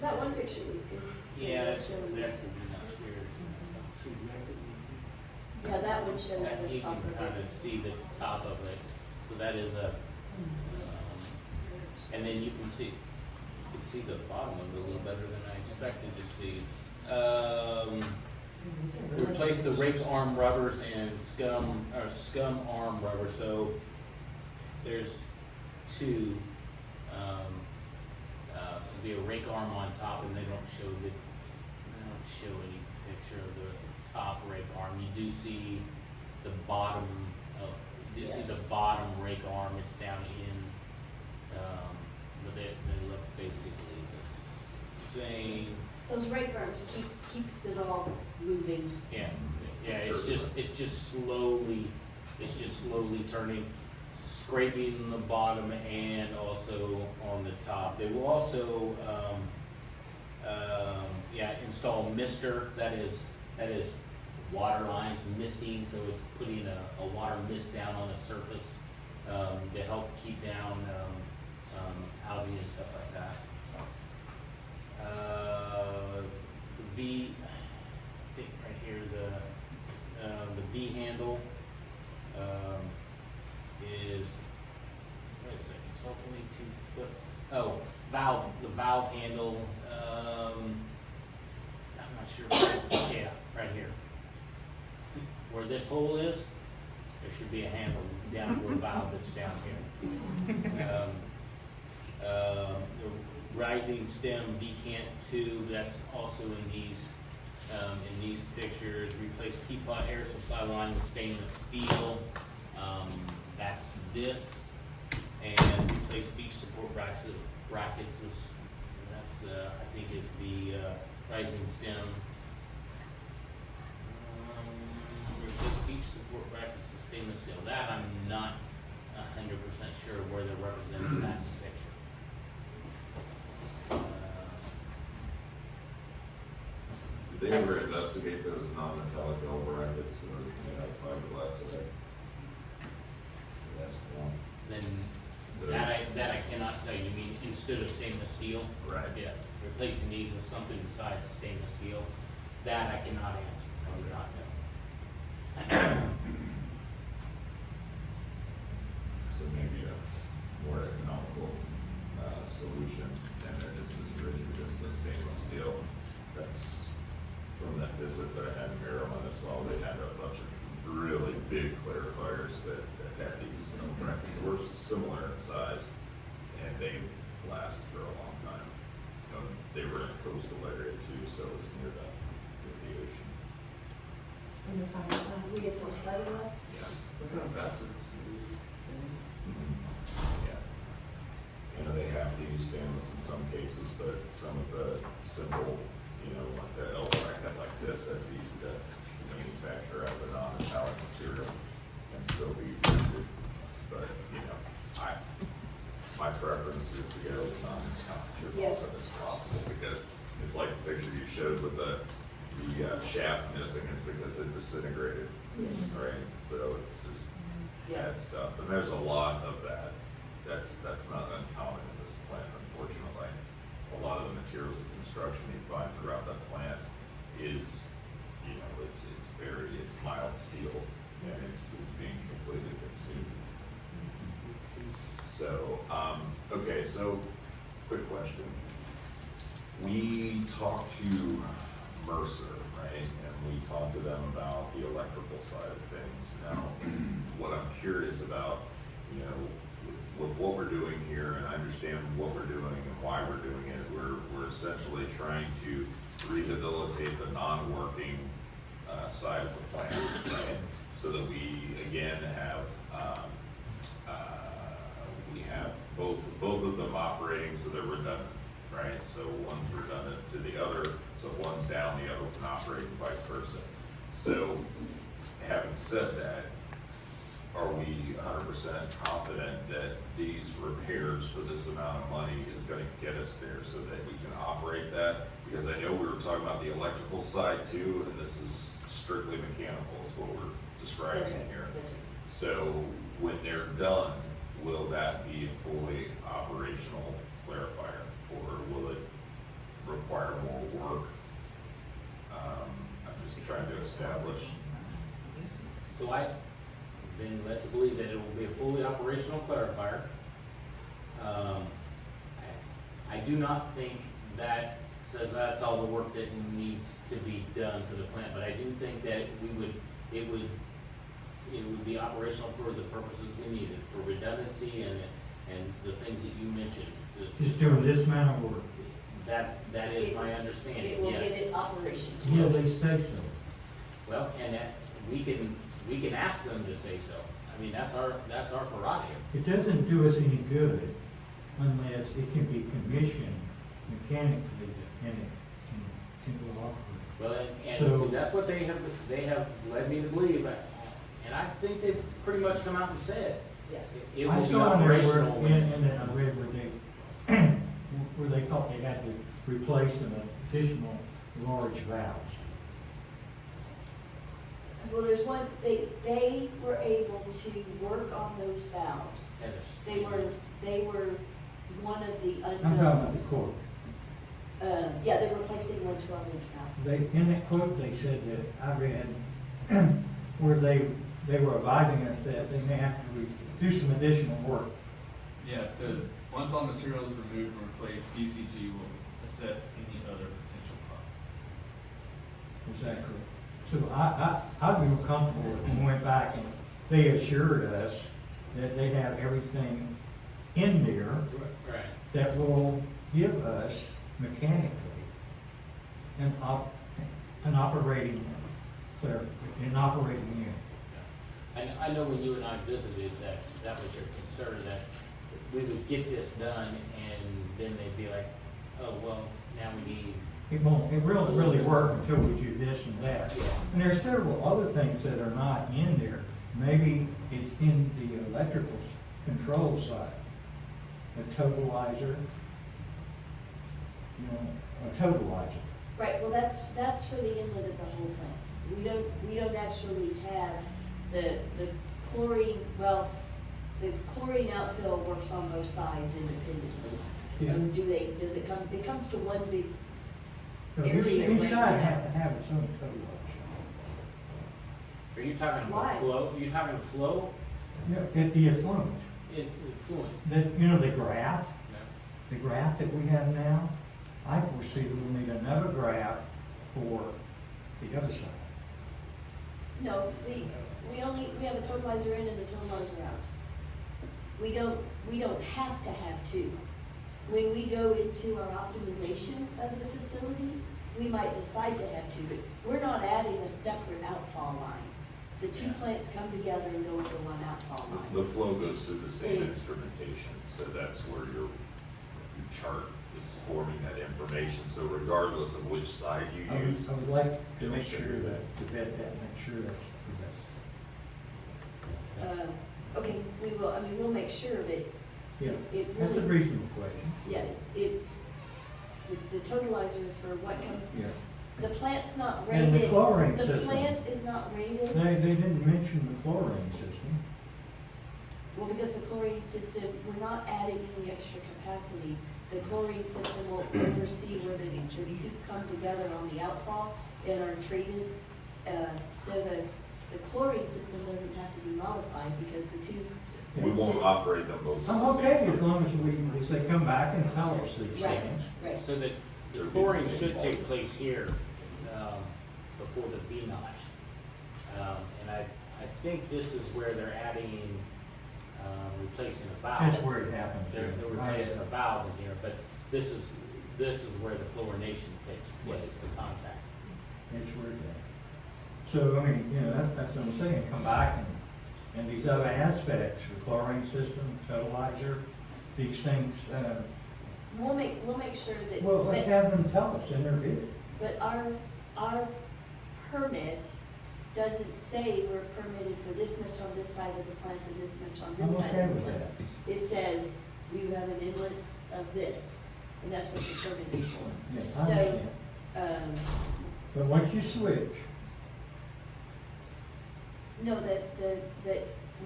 That one picture was good. yeah, That's showing that's you. the view upstairs. Yeah, that one shows the You top can of kind it. of see the top of it, so that is a, and then you can see the bottom of it a little better than I expected to see. Replace the rake arm rubbers and scum arm rubber, so there's two, be a rake arm on top, and they don't show any picture of the top rake arm. You do see the bottom see the bottom rake arm, it's down in, but they look basically the same. Those rake arms keeps it all moving. Yeah, it's just slowly turning, scraping the bottom and also on the top. They will also, install mister, that is water lines misting, so it's putting a water mist down on the surface, to help keep down, algae and stuff like that. The V, I think right here, the V handle, is, wait a second, it's only 2 foot, the valve handle, I'm not sure, yeah, right here. Where this hole is, there should be a handle down to a valve that's down here. The rising stem decant tube, that's also in these pictures. Replace teapot air supply line with stainless steel, that's this. And replace beach support brackets with, that's I think is the rising stem. Replace beach support brackets with stainless steel. That I'm not 100% sure where they're represented in that picture. Did they ever investigate those non-metallic L brackets that are made out of fiberglass? That's the one. Then that I cannot tell you. You mean instead of stainless steel? Right. Yeah, replacing these with something besides stainless steel. That I cannot answer. I do not know. So maybe a more economical solution than it is as rigid as the stainless steel. That's from that visit that I had in Maryland. I saw they had a bunch of really big clarifiers that had these brackets that were similar in size, and they last for a long time. They were in a coastal area too, so it was near the ocean. In the fiberglass. We get some fiberglass? Yeah. What kind of fasteners do you use? Yeah. understand this in some cases, but some of the simple, like the L bracket like this, that's easy to manufacture out of a non-metallic material and still be rigid. But, my preference is to go non-metallic as often as possible, because it's like the picture you showed with the shaft missing, it's because it disintegrated, right? So it's just bad stuff, and there's a lot of that. That's not uncommon in this plant, unfortunately. A lot of the materials of construction you find throughout that plant is, it's mild steel, and it's being completely consumed. So, okay, so, quick question. We talked to Mercer, right, and we talked to them about the electrical side of things. Now, what I'm curious about, with what we're doing here, and I understand what we're doing and why we're doing it, we're essentially trying to rehabilitate the non-working side of the plant, right? So that we again have both of them operating, so they're redundant, right? So one's redundant to the other, so if one's down, the other can operate and vice versa. So, having said that, are we 100% confident that these repairs for this amount of money is gonna get us there so that we can operate that? Because I know we were talking about the electrical side too, and this is strictly mechanical is what we're describing here. So, when they're done, will that be a fully operational clarifier, or will it require more work? I'm just trying to establish. So I've been led to believe that it will be a fully operational clarifier. I do not think that says that's all the work that needs to be done for the plant, but I do think that it would be operational for the purposes we needed, for redundancy and the things that you mentioned. Just doing this amount of work. That is my understanding, It will yes. get it operational. Yeah, they say so. Well, and that, we can ask them to say so. I mean, that's our prerogative. It doesn't do us any good unless it can be commissioned mechanically and it will operate. Well, and So- so that's what they have led me to believe, and I think they've pretty much come out and said Yeah. it I will be saw in there operational when and then I read where they thought they had to replace some additional large valves. Well, there's one, they were able to work on those valves. They were one of the I'm talking about the unknowns. court. Yeah, they're replacing one 12-inch valve. They, in that quote, they said that I read where they were advising us that they may have to do some additional work. Yeah, it says, once all materials removed and replaced, BCG will assess any other potential problems. Exactly. So I'd be more comfortable if we went back and they assured us that they have everything in there Right. that will give us mechanically an operating unit. I know when you and I visited that was your concern, that we would get this done and then they'd be like, oh, well, now we need. It really work until we do this and that. And there are several other things that are not in there. Maybe it's in the electrical control side. A totalizer, a totalizer. Right, well, that's for the inlet of the whole plant. We don't actually have the chlorine, well, the chlorine outfill works on both sides independently. Yeah. It comes to one big So area each right side now. has to have its own totalizer. Are you talking Why? about flow? Are you talking flow? At the effluent, Fluent? the graph, No. the graph that we have now, I foresee we'll need another graph for the other side. No, we have a totalizer in and a totalizer out. We don't have to have two. When we go into our optimization of the facility, we might decide to have two, but we're not adding a separate outfall line. The two plants come together and go into one outfall line. The flow goes through the same instrumentation, so that's where you're chart is forming that information, so regardless of which side you I use. would like to it'll make show sure you. that, to vet that, make sure that's correct. Okay, we will, I mean, we'll make sure that Yeah, it that's a really, reasonable question. yeah, the totalizer is for what comes, Yeah. the plant's not And rated. the chlorine The system. plant is not rated, They didn't mention the chlorine system. well, because the chlorine system, we're not adding any extra capacity. The chlorine system will oversee where the two come together on the outfall and are treated. So the chlorine system doesn't have to be modified because the two. We won't operate them both. at I'm the same okay time. as long as if they come back and tell us these Right, things. right. So that the It'll be the chlorine same should volume. take place here, before the V notch. And I think this is where they're adding, replacing a valve. That's where it happens. They're replacing a valve in here, but this is where the chlorination takes place, the contact. That's where it is. So, I mean, you know, that's what I'm saying, come back and these other aspects, the chlorine system, totalizer, these things, We'll make sure that. well, let's but- have them tell us in their bid. But our permit doesn't say we're permitted for this much on this side of the plant and this much on this I'm side okay of the with plant. that. It says you have an inlet of this, and that's what you're permitted for. Yeah, I So, understand. But once you switch, no, that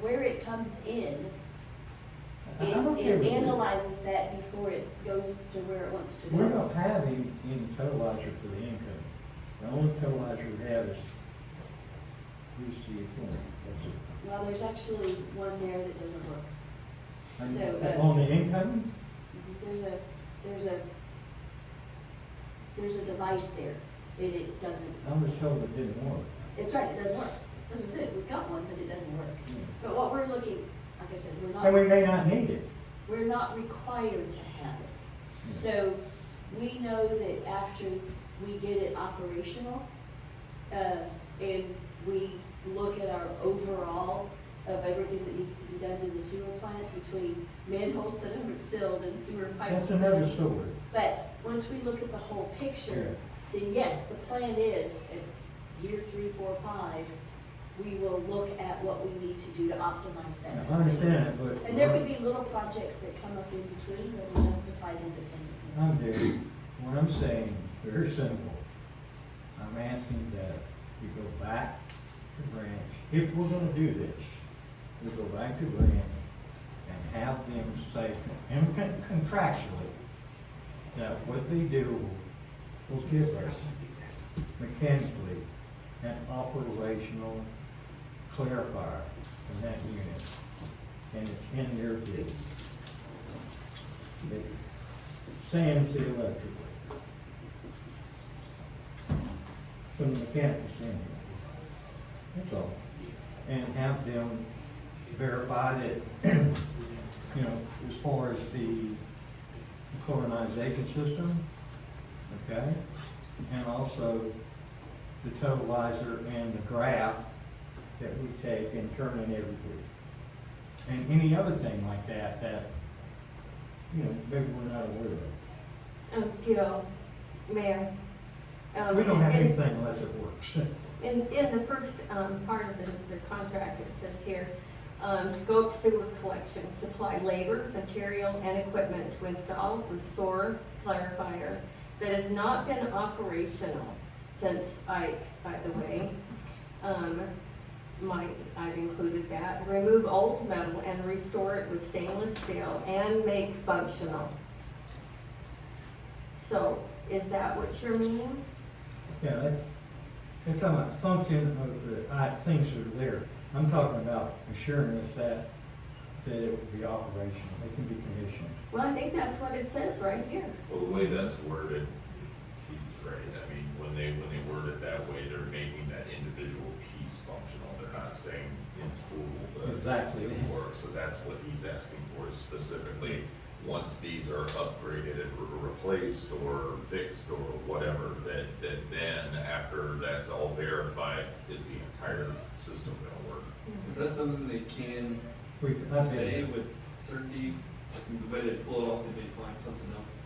where it comes in, I'm okay it with it. analyzes that before it goes to where it wants to go. We don't have any totalizer for the income. The only totalizer we have is the equipment. That's it. Well, there's actually one there that doesn't work. And So, on the income, There's a device there, and it doesn't, I was told it didn't work. it's right, it doesn't work. As I said, we've got one, but it doesn't work. Yeah. But what we're looking, like I said, And we may not need it. we're not required to have it. Yeah. So we know that after we get it operational, and we look at our overall of everything that needs to be done to the sewer plant between manholes that aren't sealed and sewer pipes. That's that another are- story. But once we look at the whole picture, then yes, the plan is at year 3, 4, 5, we will look at what we need to do to optimize that I facility. understand it, but. And there could be little projects that come up in between that are justified independently. I'm there. What I'm saying, very simple. I'm asking that we go back to branch. If we're gonna do this, we go back to branch and have them say, and contractually, that what they do will give us mechanically an operational clarifier in that unit. And it's in their bid. Sans the electrical. From the mechanical standpoint. That's all. And have them verify that, you know, as far as the chlorinization system, okay? And also the totalizer and the graph that we take and turn in every week. And any other thing like that, you know, maybe we're not aware of. Gil, Mayor. We don't have and- anything unless it works. In the first part of the contract, it says here, scope sewer collection, supply labor, material, and equipment to install, restore, clarifier that has not been operational since Ike, by the way. I've included that. Remove old metal and restore it with stainless steel and make functional. So, is that what you're meaning? Yeah, they're talking about function of the things that are there. I'm talking about assuring us that it will be operational, it can be commissioned. Well, I think that's what it says right here. Well, the way that's worded, he's right. I mean, when they word it that way, they're making that individual piece functional. They're not saying in total that Exactly. it works. So that's what he's asking for is specifically, once these are upgraded and replaced or fixed or whatever, that then after that's all verified, is the entire system gonna work? Is that something they can I've say been- with certainty the way they pull it off, did they find something else?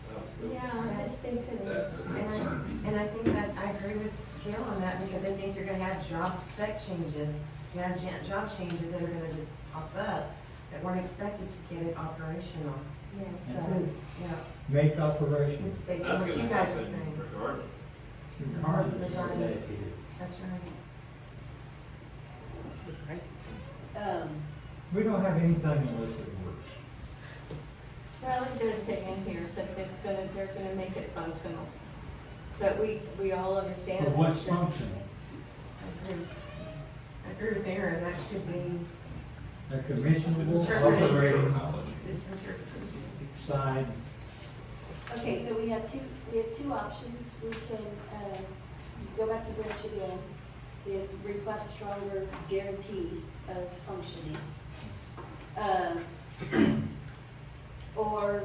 Yeah, I just thinking. That's a concern. And I think that, I agree with Gail on that, because I think you're gonna have job spec changes. You have job changes that are gonna just pop up that weren't expected to get it operational. Yes. So, yeah, Make operations. it's based That's on what gonna you guys were happen saying. regardless. Regardless of what they Regardless. do. That's right. We don't have anything unless it works. Well, it does say in here that they're gonna make it functional. But we all understand. But what's it's just- functional? I agree. I agree with Aaron, that should be, A commissionable It's operating terminology. it's interpreted. side. Okay, so we have two options. We can, go back to Branch again, and request stronger guarantees of functioning. Or,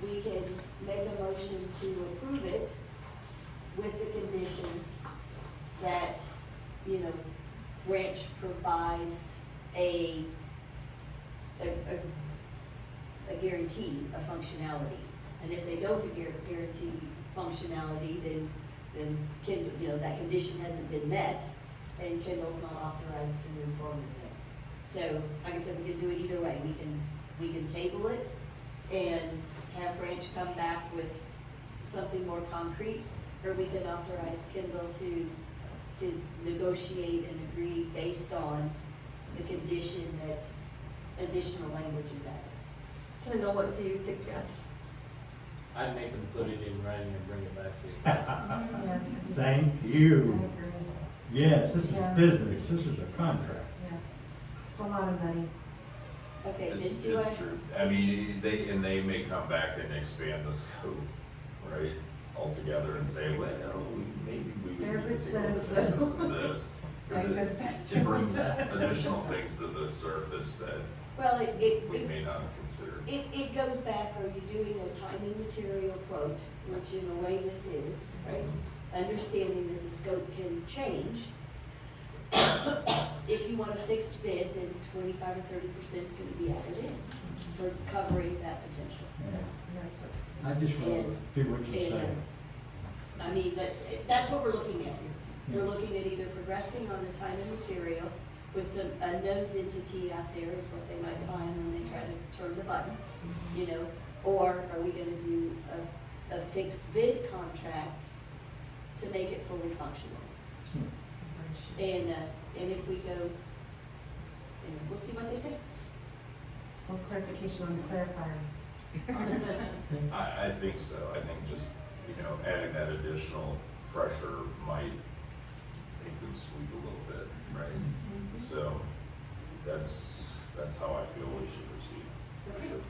we can make a motion to approve it with the condition that, Branch provides a guarantee of functionality. And if they don't guarantee functionality, then Kendall, that condition hasn't been met, and Kendall's not authorized to move forward with it. So, like I said, we can do it either way. We can table it and have Branch come back with something more concrete, or we can authorize Kendall to negotiate and agree based on the condition that additional language is added. Kendall, what do you suggest? I'd make them put it in writing and bring it back to you. Yeah, Thank I you. agree, Yes, this is Yeah. business, this is a contract. yeah. It's a lot of money. Okay, It's, then do it's I, true. I mean, they may come back and expand the scope, right, altogether and say, well, maybe we There would need was to go this, with this and this. That goes Because back it to- brings additional things to the surface that well, we may not have considered. it goes back, are you doing a time and material quote, which in a way this is, right? Understanding that the scope can change. If you want a fixed bid, then 25 or 30% is gonna be added in for covering that potential. That's what's. I just want And- to do what you say. I mean, that's what we're looking at here. We're looking at either progressing on the time and material with some unknowns entity out there is what they might find when they try to turn the button, or are we gonna do a fixed bid contract to make it fully functional? And if we go, we'll see what they say. Well, clarification on the clarifier. I think so. I think just, adding that additional pressure might make them squeak a little bit, right? So that's how I feel we should proceed, for sure.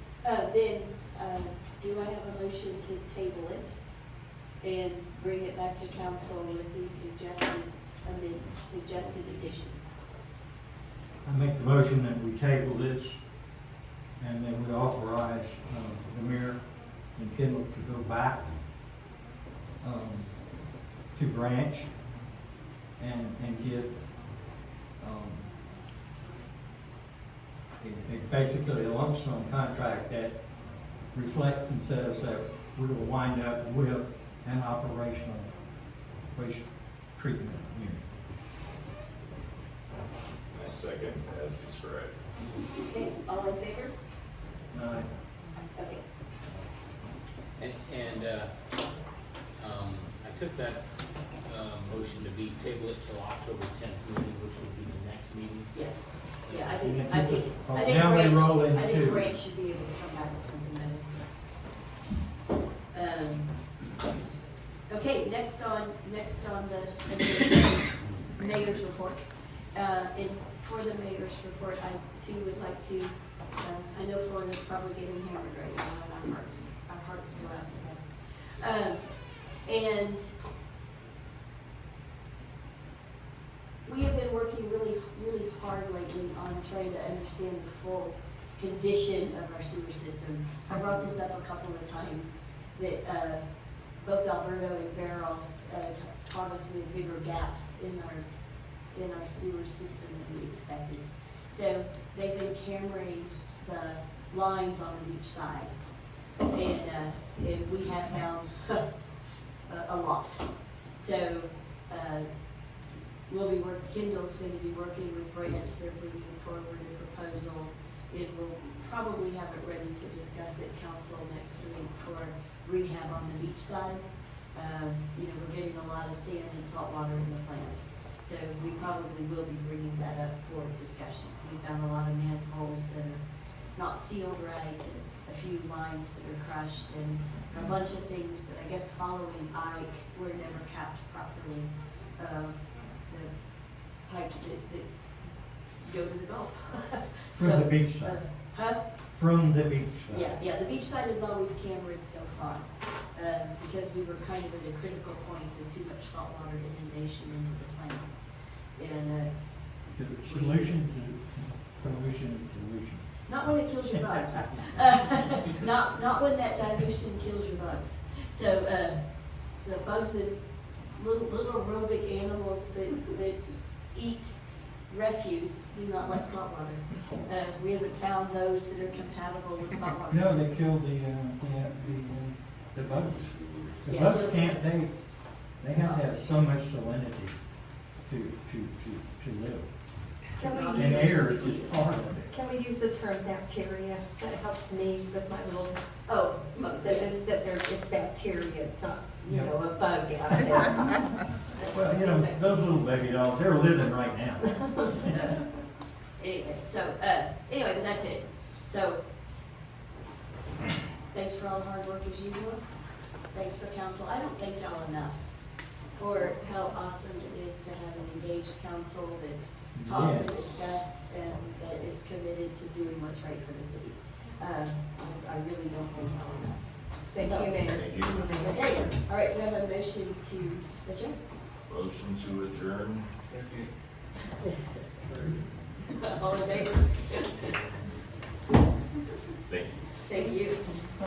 Then, do I have a motion to table it and bring it back to council with these suggested additions? I make the motion that we table this, and then we authorize, the mayor and Kendall to go back, to Branch and get, basically a lump sum contract that reflects and says that we will wind up with an operational waste treatment unit. I second as described. Okay, all in favor? Okay. I took that, motion to be table it till October 10th meeting, which would be the next meeting. Yeah, yeah, I And think, it gives us- I think now we roll Branch, I into- think Branch should be able to come back with something better. Okay, next on the mayor's report. And for the mayor's report, I too would like to, I know Florida's probably getting hammered right now, and our hearts go out to them. And we have been working really, really hard lately on trying to understand the full condition of our sewer system. I brought this up a couple of times, that both Alberto and Beryl taught us we had bigger gaps in our sewer system than we expected. So they've been cameraing the lines on the beach side. And we have found a lot. So, Kendall's gonna be working with Branch, they're bringing forward a proposal. It will probably have it ready to discuss at council next week for rehab on the beach side. We're getting a lot of sand and salt water in the plant. So we probably will be bringing that up for discussion. We found a lot of manholes that are not sealed right, and a few lines that are crushed, and a bunch of things that I guess following Ike were never capped properly. The pipes that go to the Gulf. From the beach side. Huh? From the beach side. Yeah, the beach side is all we've cambered so far, because we were kind of at a critical point of too much saltwater inundation into the plant. And, The solution to pollution. not when it kills your bugs. Not when that dilution kills your bugs. So bugs and little aerobic animals that eat refuse do not like saltwater. We haven't found those that are compatible with saltwater. No, they kill the bugs. The Yeah, bugs those can't, bugs. they have to have so much salinity to live. Can we And use, air is part of it. can we use the term bacteria? That helps me with my little, Oh, that it's bacteria, it's not, a bug out there. Well, those little baby dogs, they're living right now. Anyway, but that's it. So, thanks for all the hard work as usual. Thanks for council. I don't thank y'all enough for how awesome it is to have an engaged council that talks and Yes. discusses and that is committed to doing what's right for the city. I really don't thank y'all enough. Thank So- you, Mayor. Thank you. Okay, all right, we have a motion to adjourn. Motion to adjourn. All in favor? Thank you. Thank you.